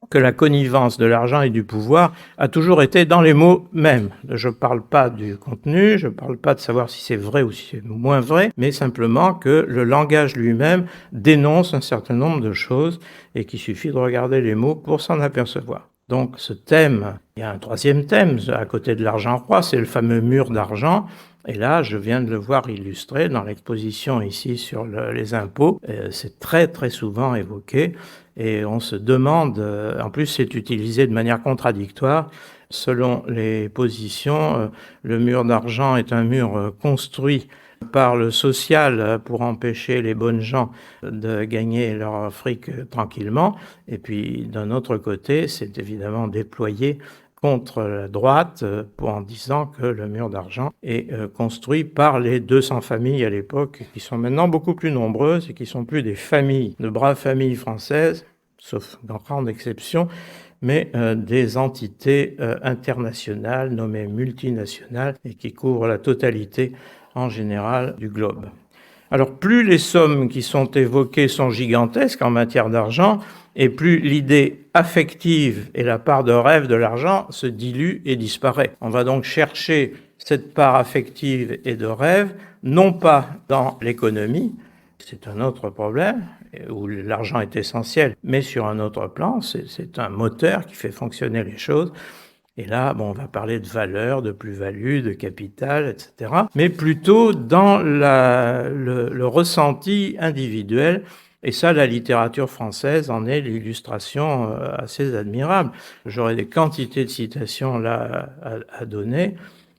que la connivence de l'argent et du pouvoir a toujours été dans les mots mêmes. Je ne parle pas du contenu, je ne parle pas de savoir si c'est vrai ou si c'est moins vrai, mais simplement que le langage lui-même dénonce un certain nombre de choses et qu'il suffit de regarder les mots pour s'en apercevoir. Donc ce thème, il y a un troisième thème à côté de l'argent roi, c'est le fameux mur d'argent. Et là, je viens de le voir illustré dans l'exposition ici sur les impôts. C'est très très souvent évoqué et on se demande, en plus c'est utilisé de manière contradictoire. Selon les positions, le mur d'argent est un mur construit par le social pour empêcher les bonnes gens de gagner leur fric tranquillement. Et puis d'un autre côté, c'est évidemment déployé contre la droite en disant que le mur d'argent est construit par les 200 familles à l'époque, qui sont maintenant beaucoup plus nombreuses et qui sont plus des familles, de braves familles françaises, sauf dans grande exception, mais des entités internationales nommées multinationales et qui couvrent la totalité en général du globe. Alors plus les sommes qui sont évoquées sont gigantesques en matière d'argent, et plus l'idée affective et la part de rêve de l'argent se dilue et disparaît. On va donc chercher cette part affective et de rêve, non pas dans l'économie, c'est un autre problème, où l'argent est essentiel, mais sur un autre plan, c'est un moteur qui fait fonctionner les choses. Et là, on va parler de valeur, de plus-value, de capital, etc. Mais plutôt dans le ressenti individuel. Et ça, la littérature française en est l'illustration assez admirable. J'aurais des quantités de citations là à donner.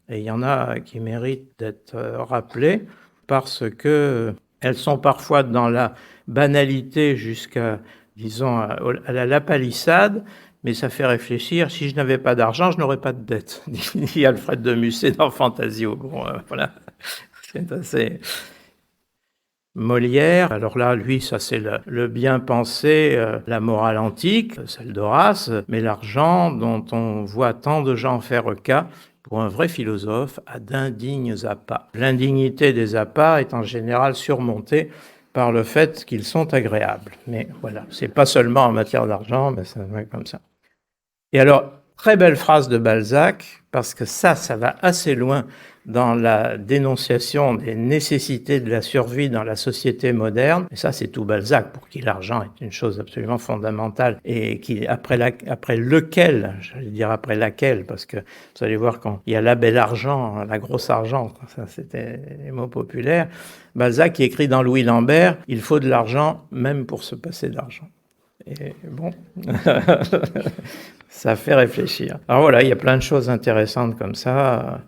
Et il y en a qui méritent d'être rappelées parce que elles sont parfois dans la banalité jusqu'à, disons, à la palissade. Mais ça fait réfléchir, si je n'avais pas d'argent, je n'aurais pas de dette, dit Alfred de Musset dans Fantasio. Bon, voilà, c'est assez... Molière, alors là, lui, ça c'est le bien pensé, la morale antique, celle d'Horace, mais l'argent dont on voit tant de gens faire cas, pour un vrai philosophe, a d'indignes appâts. L'indignité des appâts est en général surmontée par le fait qu'ils sont agréables. Mais voilà, c'est pas seulement en matière d'argent, mais ça va comme ça. Et alors, très belle phrase de Balzac, parce que ça va assez loin dans la dénonciation des nécessités de la survie dans la société moderne. Et ça, c'est tout Balzac, pour qui l'argent est une chose absolument fondamentale et qui, après laquelle, parce que vous allez voir quand il y a la belle argent, la grosse argent, ça c'était les mots populaires, Balzac qui écrit dans Louis Lambert, il faut de l'argent même pour se passer d'argent. Et bon, ça fait réfléchir. Alors voilà, il y a plein de choses intéressantes comme ça.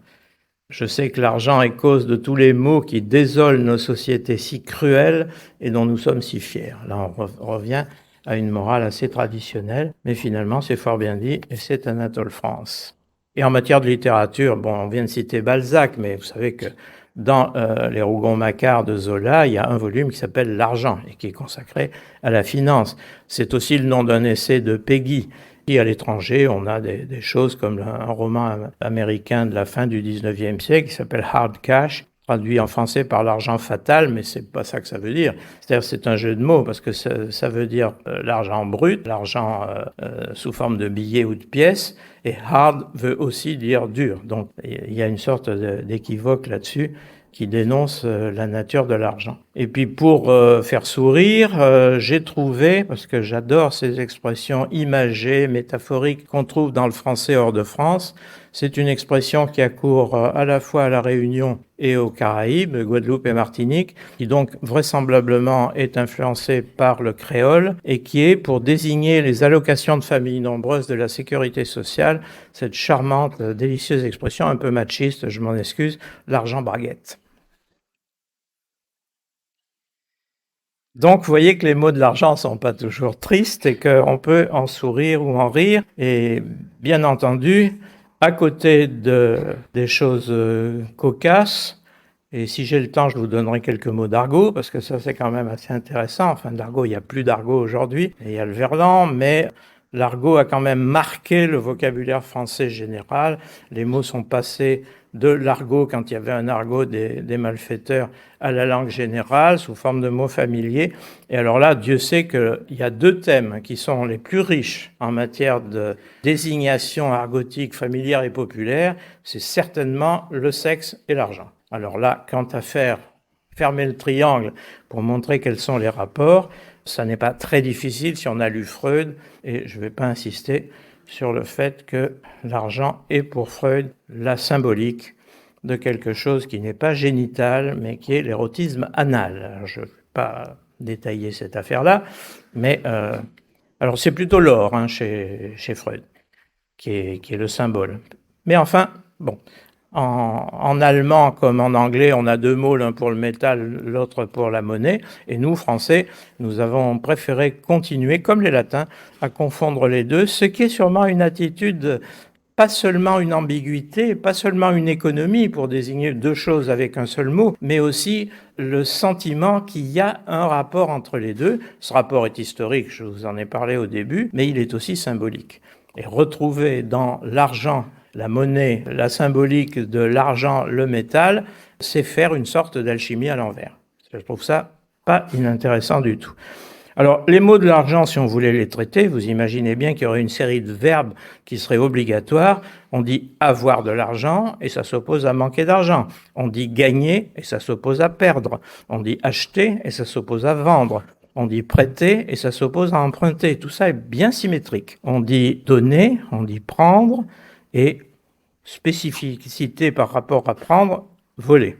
Je sais que l'argent est cause de tous les maux qui désolent nos sociétés si cruelles et dont nous sommes si fiers. Là, on revient à une morale assez traditionnelle, mais finalement, c'est fort bien dit, et c'est Anatole France. Et en matière de littérature, on vient de citer Balzac, mais vous savez que dans les Rougon-Macquart de Zola, il y a un volume qui s'appelle L'argent et qui est consacré à la finance. C'est aussi le nom d'un essai de Peggy. Et à l'étranger, on a des choses comme un roman américain de la fin du 19e siècle qui s'appelle Hard Cash, traduit en français par l'argent fatal, mais c'est pas ça que ça veut dire. C'est-à-dire c'est un jeu de mots parce que ça veut dire l'argent brut, l'argent sous forme de billets ou de pièces, et hard veut aussi dire dur. Donc il y a une sorte d'équivoque là-dessus qui dénonce la nature de l'argent. Et puis pour faire sourire, j'ai trouvé, parce que j'adore ces expressions imagées, métaphoriques qu'on trouve dans le français hors de France, c'est une expression qui accourt à la fois à la Réunion et aux Caraïbes, Guadeloupe et Martinique, qui donc vraisemblablement est influencée par le créole et qui est pour désigner les allocations de familles nombreuses de la sécurité sociale, cette charmante, délicieuse expression un peu machiste, je m'en excuse, l'argent braguette. Donc, vous voyez que les mots de l'argent ne sont pas toujours tristes et qu'on peut en sourire ou en rire. Et bien entendu, à côté des choses cocasses, et si j'ai le temps, je vous donnerai quelques mots d'argot, parce que ça, c'est quand même assez intéressant. Enfin, l'argot, il n'y a plus d'argot aujourd'hui, et il y a le verlan, mais l'argot a quand même marqué le vocabulaire français général. Les mots sont passés de l'argot, quand il y avait un argot des malfaiteurs, à la langue générale, sous forme de mots familiers. Et alors là, Dieu sait qu'il y a deux thèmes qui sont les plus riches en matière de désignation argotique, familière et populaire. C'est certainement le sexe et l'argent. Alors là, quant à fermer le triangle pour montrer quels sont les rapports, ça n'est pas très difficile si on a lu Freud, et je ne vais pas insister sur le fait que l'argent est pour Freud la symbolique de quelque chose qui n'est pas génital, mais qui est l'érotisme anal. Alors, je ne vais pas détailler cette affaire-là, mais alors c'est plutôt l'or chez Freud, qui est le symbole. Mais enfin, bon, en allemand comme en anglais, on a deux mots, l'un pour le métal, l'autre pour la monnaie. Et nous, Français, nous avons préféré continuer, comme les Latins, à confondre les deux, ce qui est sûrement une attitude, pas seulement une ambiguïté, pas seulement une économie pour désigner deux choses avec un seul mot, mais aussi le sentiment qu'il y a un rapport entre les deux. Ce rapport est historique, je vous en ai parlé au début, mais il est aussi symbolique. Et retrouver dans l'argent, la monnaie, la symbolique de l'argent, le métal, c'est faire une sorte d'alchimie à l'envers. Je trouve ça pas inintéressant du tout. Alors, les mots de l'argent, si on voulait les traiter, vous imaginez bien qu'il y aurait une série de verbes qui seraient obligatoires. On dit avoir de l'argent et ça s'oppose à manquer d'argent. On dit gagner et ça s'oppose à perdre. On dit acheter et ça s'oppose à vendre. On dit prêter et ça s'oppose à emprunter. Tout ça est bien symétrique. On dit donner, on dit prendre et spécificité par rapport à prendre, voler.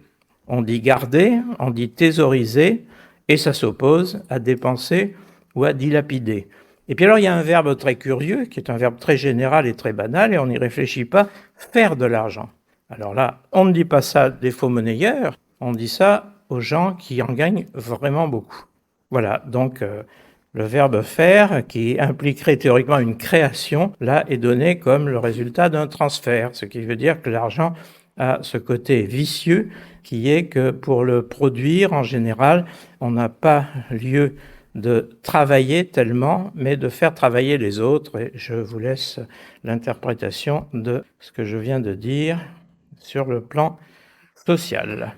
On dit garder, on dit thésauriser et ça s'oppose à dépenser ou à dilapider. Et puis alors il y a un verbe très curieux qui est un verbe très général et très banal et on n'y réfléchit pas, faire de l'argent. Alors là, on ne dit pas ça des faux monnayeurs, on dit ça aux gens qui en gagnent vraiment beaucoup. Voilà, donc le verbe faire, qui impliquerait théoriquement une création, là est donné comme le résultat d'un transfert, ce qui veut dire que l'argent a ce côté vicieux qui est que pour le produire, en général, on n'a pas lieu de travailler tellement, mais de faire travailler les autres. Et je vous laisse l'interprétation de ce que je viens de dire sur le plan social.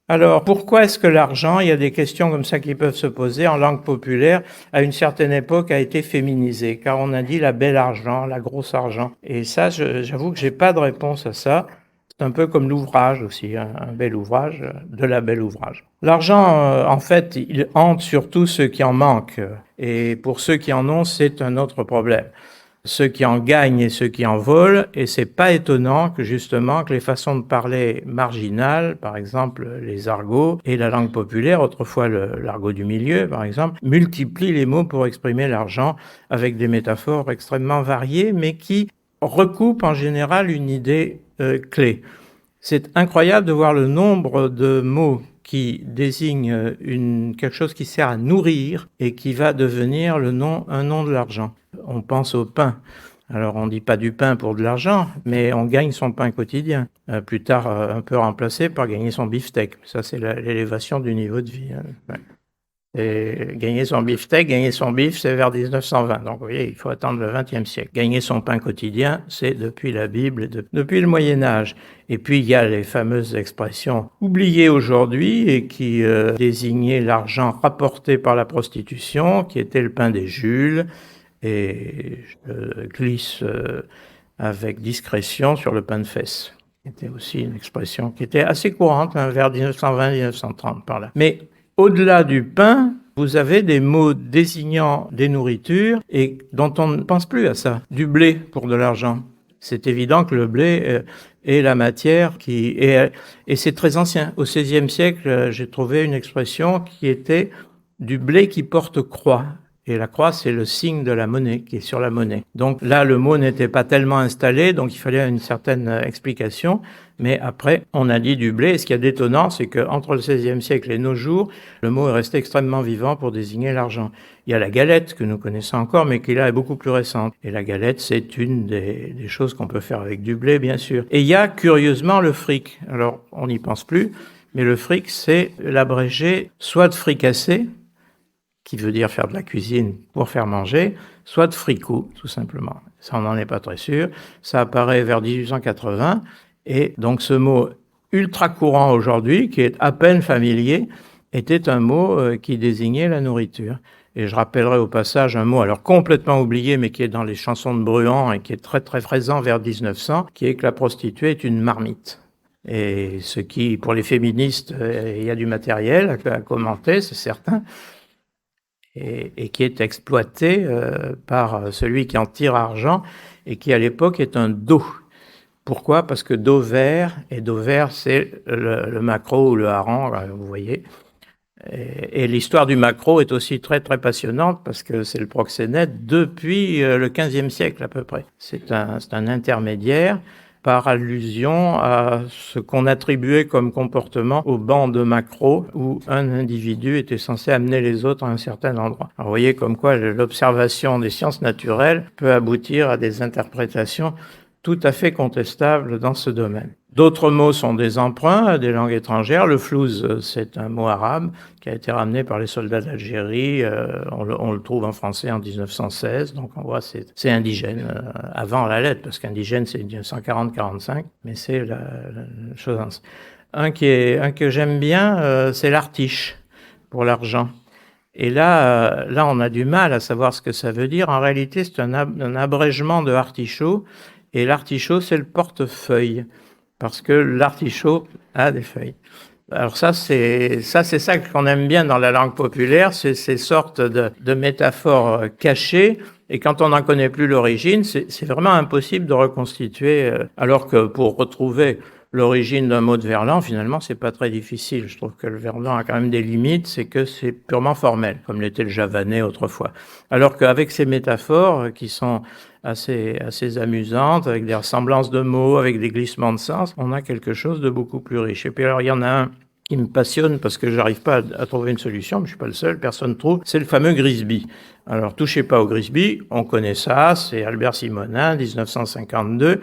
Alors, pourquoi est-ce que l'argent, il y a des questions comme ça qui peuvent se poser en langue populaire, à une certaine époque a été féminisé, car on a dit la belle argent, la grosse argent. Et ça, j'avoue que j'ai pas de réponse à ça. C'est un peu comme l'ouvrage aussi, un bel ouvrage, de la belle ouvrage. L'argent, en fait, il hante surtout ceux qui en manquent. Et pour ceux qui en ont, c'est un autre problème. Ceux qui en gagnent et ceux qui en volent, et c'est pas étonnant que justement que les façons de parler marginales, par exemple les argots et la langue populaire, autrefois l'argot du milieu par exemple, multiplient les mots pour exprimer l'argent avec des métaphores extrêmement variées, mais qui recoupent en général une idée clé. C'est incroyable de voir le nombre de mots qui désignent quelque chose qui sert à nourrir et qui va devenir un nom de l'argent. On pense au pain. Alors on ne dit pas du pain pour de l'argent, mais on gagne son pain quotidien. Plus tard, un peu remplacé par gagner son beefsteak. Ça, c'est l'élévation du niveau de vie. Ouais. Et gagner son beefsteak, gagner son beef, c'est vers 1920. Donc vous voyez, il faut attendre le XXe siècle. Gagner son pain quotidien, c'est depuis la Bible, depuis le Moyen-Âge. Et puis il y a les fameuses expressions oubliées aujourd'hui et qui désignaient l'argent rapporté par la prostitution, qui était le pain des Jules. Et je glisse avec discrétion sur le pain de fesses. C'était aussi une expression qui était assez courante vers 1920-1930 par là. Mais au-delà du pain, vous avez des mots désignant des nourritures et dont on ne pense plus à ça. Du blé pour de l'argent. C'est évident que le blé est la matière et c'est très ancien. Au XVIe siècle, j'ai trouvé une expression qui était du blé qui porte croix. Et la croix, c'est le signe de la monnaie qui est sur la monnaie. Donc là, le mot n'était pas tellement installé, donc il fallait une certaine explication. Mais après, on a dit du blé. Et ce qui est étonnant, c'est qu'entre le XVIe siècle et nos jours, le mot est resté extrêmement vivant pour désigner l'argent. Il y a la galette, que nous connaissons encore, mais qui là est beaucoup plus récente. Et la galette, c'est une des choses qu'on peut faire avec du blé, bien sûr. Et il y a, curieusement, le fric. Alors, on n'y pense plus, mais le fric, c'est l'abrégé soit de fricassé, qui veut dire faire de la cuisine pour faire manger, soit de fricot, tout simplement. Ça, on n'en est pas très sûr. Ça apparaît vers 1880, et donc ce mot ultra courant aujourd'hui, qui est à peine familier, était un mot qui désignait la nourriture. Et je rappellerai au passage un mot, alors complètement oublié, mais qui est dans les chansons de Bruant et qui est très très présent vers 1900, qui est que la prostituée est une marmite. Et ce qui, pour les féministes, il y a du matériel à commenter, c'est certain, et qui est exploité par celui qui en tire argent et qui à l'époque est un do. Pourquoi? Parce que dos vert, et dos vert c'est le maquereau ou le hareng, vous voyez. Et l'histoire du maquereau est aussi très très passionnante parce que c'est le proxénète depuis le XVe siècle à peu près. C'est un intermédiaire par allusion à ce qu'on attribuait comme comportement au banc de maquereau où un individu était censé amener les autres à un certain endroit. Alors vous voyez comme quoi l'observation des sciences naturelles peut aboutir à des interprétations tout à fait contestables dans ce domaine. D'autres mots sont des emprunts des langues étrangères. Le flouze, c'est un mot arabe qui a été ramené par les soldats d'Algérie. On le trouve en français en 1916. Donc on voit c'est indigène avant la lettre, parce qu'indigène c'est 1940-45, mais c'est la chose. Un que j'aime bien, c'est l'artiche pour l'argent. Et là, on a du mal à savoir ce que ça veut dire. En réalité, c'est un abrégement de artichaut. Et l'artichaut, c'est le portefeuille, parce que l'artichaut a des feuilles. Alors c'est ça qu'on aime bien dans la langue populaire, c'est ces sortes de métaphores cachées. Et quand on n'en connaît plus l'origine, c'est vraiment impossible de reconstituer. Alors que pour retrouver l'origine d'un mot de verlan, finalement, c'est pas très difficile. Je trouve que le verlan a quand même des limites, c'est que c'est purement formel, comme l'était le javanais autrefois. Alors qu'avec ces métaphores qui sont assez amusantes, avec des ressemblances de mots, avec des glissements de sens, on a quelque chose de beaucoup plus riche. Et puis alors, il y en a un qui me passionne parce que j'arrive pas à trouver une solution, mais je suis pas le seul, personne trouve, c'est le fameux Grisby. Alors, touchez pas au Grisby, on connaît ça, c'est Albert Simonin, 1952,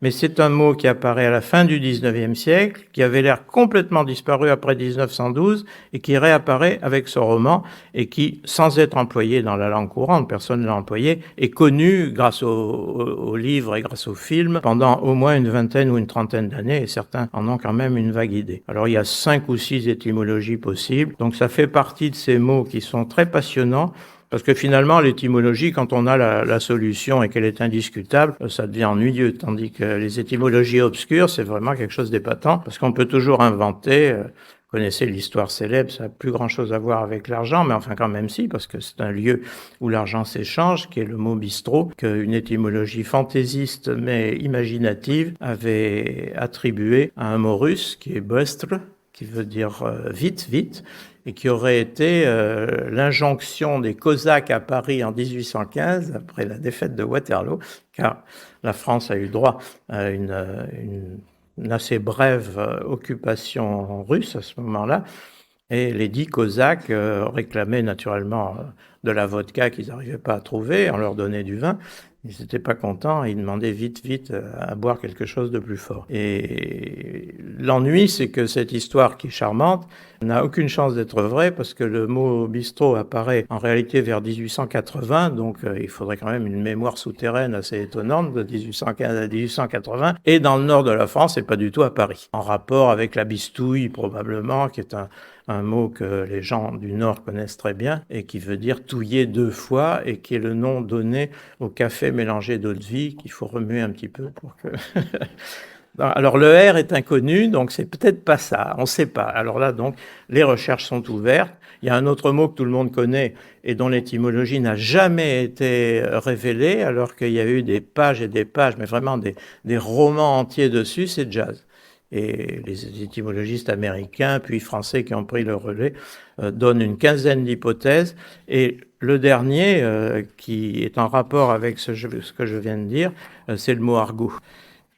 mais c'est un mot qui apparaît à la fin du 19e siècle, qui avait l'air complètement disparu après 1912, et qui réapparaît avec ce roman, et qui, sans être employé dans la langue courante, personne ne l'a employé, est connu grâce aux livres et grâce aux films pendant au moins une vingtaine ou une trentaine d'années, et certains en ont quand même une vague idée. Alors il y a 5 ou 6 étymologies possibles, donc ça fait partie de ces mots qui sont très passionnants, parce que finalement, l'étymologie, quand on a la solution et qu'elle est indiscutable, ça devient ennuyeux. Tandis que les étymologies obscures, c'est vraiment quelque chose d'épatant, parce qu'on peut toujours inventer. Vous connaissez l'histoire célèbre, ça n'a plus grand-chose à voir avec l'argent, mais enfin quand même si, parce que c'est un lieu où l'argent s'échange, qui est le mot bistrot, qu'une étymologie fantaisiste mais imaginative avait attribué à un mot russe qui est bystre, qui veut dire vite, vite, et qui aurait été l'injonction des Cosaques à Paris en 1815, après la défaite de Waterloo, car la France a eu droit à une assez brève occupation russe à ce moment-là, et les 10 Cosaques réclamaient naturellement de la vodka qu'ils n'arrivaient pas à trouver, on leur donnait du vin. Ils n'étaient pas contents, ils demandaient vite à boire quelque chose de plus fort. Et l'ennui, c'est que cette histoire qui est charmante n'a aucune chance d'être vraie parce que le mot bistrot apparaît en réalité vers 1880, donc il faudrait quand même une mémoire souterraine assez étonnante de 1815 à 1880, et dans le nord de la France et pas du tout à Paris. En rapport avec la bistouille probablement, qui est un mot que les gens du Nord connaissent très bien et qui veut dire touiller 2 fois et qui est le nom donné au café mélangé d'eau de vie qu'il faut remuer un petit peu pour que... Alors le R est inconnu, donc c'est peut-être pas ça, on ne sait pas. Alors là, donc, les recherches sont ouvertes. Il y a un autre mot que tout le monde connaît et dont l'étymologie n'a jamais été révélée, alors qu'il y a eu des pages et des pages, mais vraiment des romans entiers dessus, c'est jazz. Et les étymologistes américains, puis français qui ont pris le relais, donnent une quinzaine d'hypothèses. Et le dernier, qui est en rapport avec ce que je viens de dire, c'est le mot argot.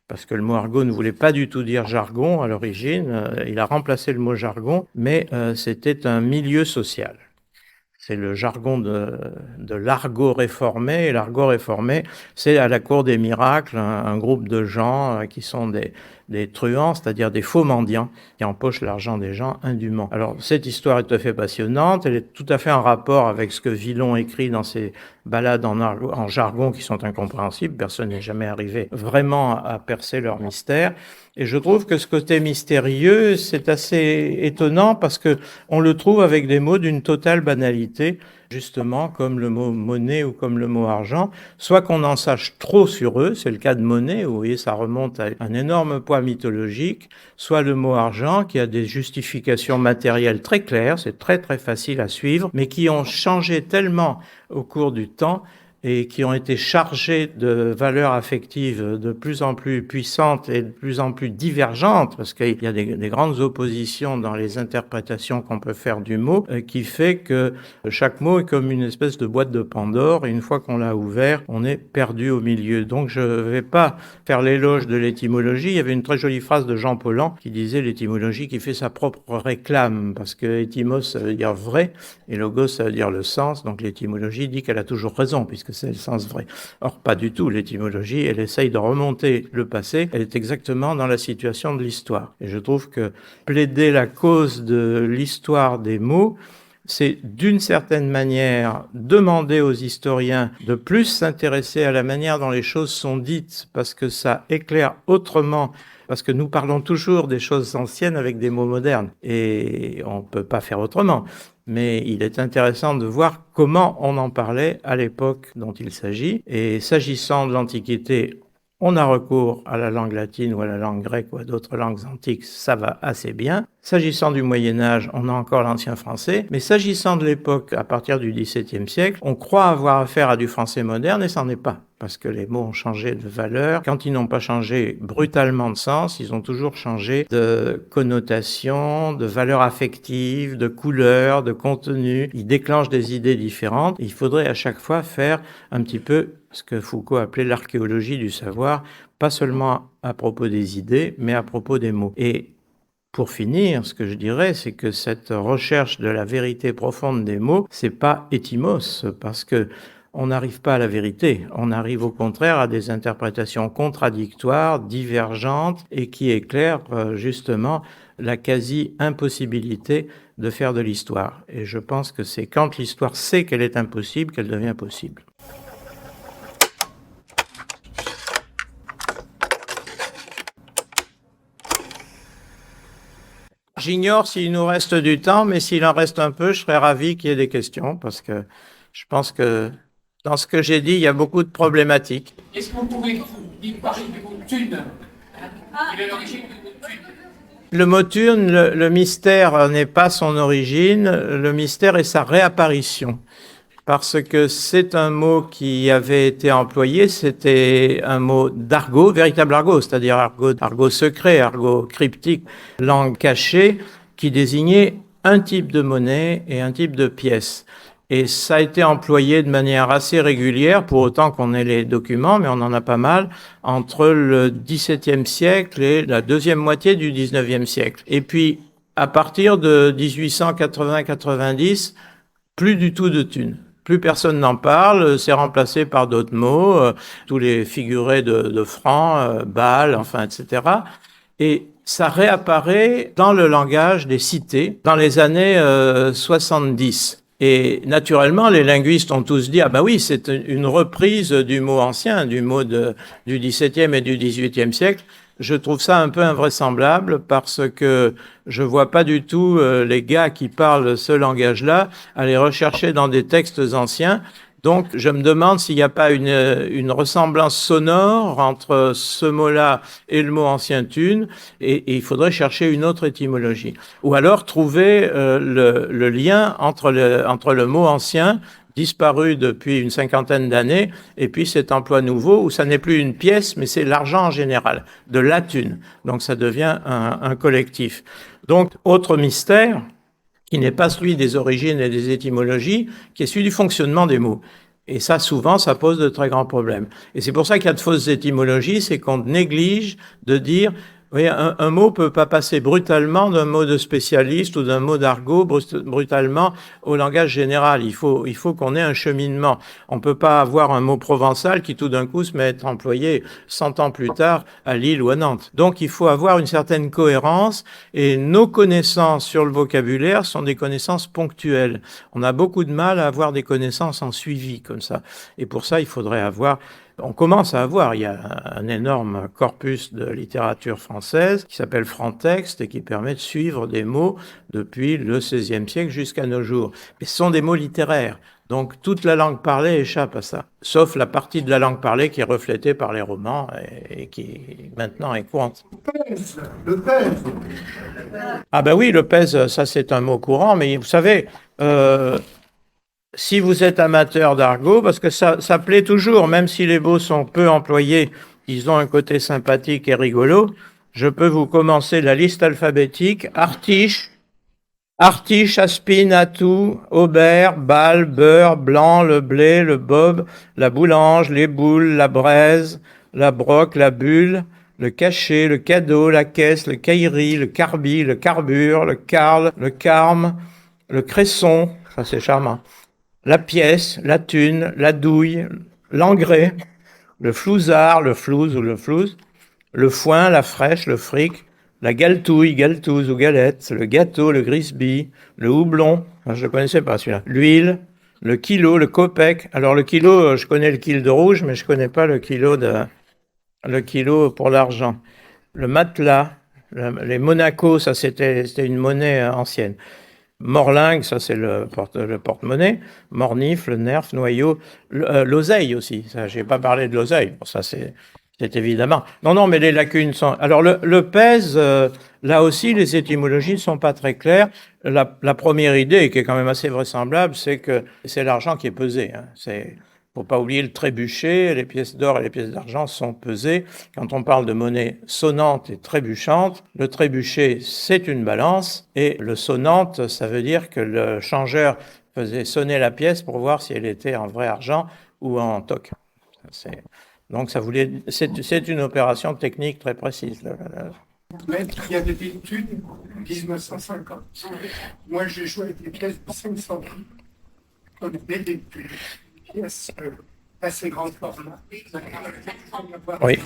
Parce que le mot argot ne voulait pas du tout dire jargon à l'origine. Il a remplacé le mot jargon, mais c'était un milieu social. C'est le jargon de l'argot réformé. Et l'argot réformé, c'est à la cour des miracles, un groupe de gens qui sont des truands, c'est-à-dire des faux mendiants, qui empochent l'argent des gens indûment. Alors, cette histoire est tout à fait passionnante. Elle est tout à fait en rapport avec ce que Villon écrit dans ses ballades en jargon qui sont incompréhensibles. Personne n'est jamais arrivé vraiment à percer leur mystère. Et je trouve que ce côté mystérieux, c'est assez étonnant parce que on le trouve avec des mots d'une totale banalité, justement comme le mot monnaie ou comme le mot argent, soit qu'on en sache trop sur eux, c'est le cas de monnaie, où vous voyez ça remonte à un énorme poids mythologique, soit le mot argent qui a des justifications matérielles très claires, c'est très très facile à suivre, mais qui ont changé tellement au cours du temps et qui ont été chargés de valeurs affectives de plus en plus puissantes et de plus en plus divergentes, parce qu'il y a des grandes oppositions dans les interprétations qu'on peut faire du mot, qui fait que chaque mot est comme une espèce de boîte de Pandore, et une fois qu'on l'a ouvert, on est perdu au milieu. Donc je ne vais pas faire l'éloge de l'étymologie. Il y avait une très jolie phrase de Jean Paulhan qui disait l'étymologie qui fait sa propre réclame, parce que étymos ça veut dire vrai, et logos ça veut dire le sens, donc l'étymologie dit qu'elle a toujours raison, puisque c'est le sens vrai. Or, pas du tout. L'étymologie, elle essaye de remonter le passé, elle est exactement dans la situation de l'histoire. Et je trouve que plaider la cause de l'histoire des mots, c'est d'une certaine manière demander aux historiens de plus s'intéresser à la manière dont les choses sont dites, parce que ça éclaire autrement, parce que nous parlons toujours des choses anciennes avec des mots modernes, et on ne peut pas faire autrement. Mais il est intéressant de voir comment on en parlait à l'époque dont il s'agit. Et s'agissant de l'Antiquité, on a recours à la langue latine ou à la langue grecque ou à d'autres langues antiques, ça va assez bien. S'agissant du Moyen-Âge, on a encore l'ancien français. Mais s'agissant de l'époque, à partir du XVIIe siècle, on croit avoir affaire à du français moderne et ça n'en est pas. Parce que les mots ont changé de valeur. Quand ils n'ont pas changé brutalement de sens, ils ont toujours changé de connotation, de valeur affective, de couleur, de contenu. Ils déclenchent des idées différentes. Il faudrait à chaque fois faire un petit peu ce que Foucault appelait l'archéologie du savoir, pas seulement à propos des idées, mais à propos des mots. Et pour finir, ce que je dirais, c'est que cette recherche de la vérité profonde des mots, c'est pas étymos, parce que on n'arrive pas à la vérité, on arrive au contraire à des interprétations contradictoires, divergentes, et qui éclairent justement la quasi-impossibilité de faire de l'histoire. Et je pense que c'est quand l'histoire sait qu'elle est impossible qu'elle devient possible. J'ignore s'il nous reste du temps, mais s'il en reste un peu, je serais ravi qu'il y ait des questions, parce que je pense que dans ce que j'ai dit, il y a beaucoup de problématiques. Est-ce que vous pouvez nous parler du mot thune? Quelle est l'origine du mot thune? Le mot thune, le mystère n'est pas son origine, le mystère est sa réapparition. Parce que c'est un mot qui avait été employé, c'était un mot d'argot, véritable argot, c'est-à-dire argot secret, argot cryptique, langue cachée, qui désignait un type de monnaie et un type de pièce. Et ça a été employé de manière assez régulière, pour autant qu'on ait les documents, mais on en a pas mal, entre le XVIIe siècle et la deuxième moitié du XIXe siècle. Et puis, à partir de 1880-90, plus du tout de thunes. Plus personne n'en parle, c'est remplacé par d'autres mots, tous les figurés de francs, balles, enfin, etc. Et ça réapparaît dans le langage des cités dans les années 70. Et naturellement, les linguistes ont tous dit « Ah ben oui, c'est une reprise du mot ancien, du mot du XVIIe et du XVIIIe siècle ». Je trouve ça un peu invraisemblable parce que je vois pas du tout les gars qui parlent ce langage-là aller rechercher dans des textes anciens. Donc, je me demande s'il n'y a pas une ressemblance sonore entre ce mot-là et le mot ancien thune, et il faudrait chercher une autre étymologie. Ou alors trouver le lien entre le mot ancien, disparu depuis une cinquantaine d'années, et puis cet emploi nouveau où ça n'est plus une pièce, mais c'est l'argent en général, de la thune. Donc ça devient un collectif. Donc, autre mystère, qui n'est pas celui des origines et des étymologies, qui est celui du fonctionnement des mots. Et ça, souvent, ça pose de très grands problèmes. Et c'est pour ça qu'il y a de fausses étymologies, c'est qu'on néglige de dire... Oui, un mot peut pas passer brutalement d'un mot de spécialiste ou d'un mot d'argot brutalement au langage général. Il faut qu'on ait un cheminement. On peut pas avoir un mot provençal qui tout d'un coup se met à être employé 100 ans plus tard à Lille ou à Nantes. Donc il faut avoir une certaine cohérence et nos connaissances sur le vocabulaire sont des connaissances ponctuelles. On a beaucoup de mal à avoir des connaissances en suivi comme ça. Et pour ça, il faudrait avoir... On commence à avoir, il y a un énorme corpus de littérature française qui s'appelle Franc-Texte et qui permet de suivre des mots depuis le XVIe siècle jusqu'à nos jours. Mais ce sont des mots littéraires, donc toute la langue parlée échappe à ça, sauf la partie de la langue parlée qui est reflétée par les romans et qui maintenant est courante. Le pèse. Ah ben oui, le pèse, ça c'est un mot courant, mais vous savez... si vous êtes amateur d'argot, parce que ça plaît toujours, même si les mots sont peu employés, ils ont un côté sympathique et rigolo, je peux vous commencer la liste alphabétique. Artiche, aspin, atout, aubert, balle, beurre, blanc, le blé, le bob, la boulange, les boules, la braise, la broc, la bulle, le cachet, le cadeau, la caisse, le caillerie, le carbi, le carbure, le carle, le carme, le cresson, ça c'est charmant, la pièce, la thune, la douille, l'engrais, le flouzard, le flouze ou le flouze, le foin, la fraîche, le fric, la galtouille, galtouze ou galette, le gâteau, le grisby, le houblon, je ne connaissais pas celui-là, l'huile, le kilo, le copec. Alors le kilo, je connais le kilo de rouge, mais je ne connais pas le kilo pour l'argent. Le matelas, les Monaco, ça c'était une monnaie ancienne. Morlingue, ça c'est le porte-monnaie. Mornif, le nerf, noyau, l'oseille aussi. Ça, j'ai pas parlé de l'oseille. Bon, ça c'est évidemment. Non, mais les lacunes sont. Alors le pèse, là aussi, les étymologies ne sont pas très claires. La première idée, qui est quand même assez vraisemblable, c'est que c'est l'argent qui est pesé. Hein. Faut pas oublier le trébuchet, les pièces d'or et les pièces d'argent sont pesées. Quand on parle de monnaie sonnante et trébuchante, le trébuchet, c'est une balance, et le sonnante, ça veut dire que le changeur faisait sonner la pièce pour voir si elle était en vrai argent ou en toc. Donc c'est une opération technique très précise. Maître, il y avait des études en 1950. Moi, j'ai joué avec des pièces de 500 prix. On avait des pièces assez grand format. Oui.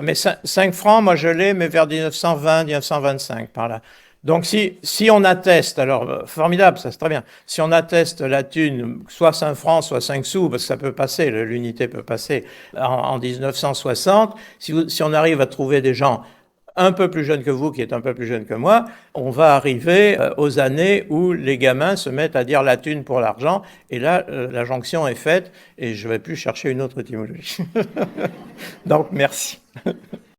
Mais 5 francs, moi je l'ai, mais vers 1920, 1925, par là. Donc si on atteste, alors formidable, ça c'est très bien, si on atteste la thune, soit 5 francs, soit 5 sous, parce que ça peut passer, l'unité peut passer en 1960, si on arrive à trouver des gens un peu plus jeunes que vous, qui est un peu plus jeune que moi, on va arriver aux années où les gamins se mettent à dire la thune pour l'argent, et là, la jonction est faite, et je ne vais plus chercher une autre étymologie. Donc, merci.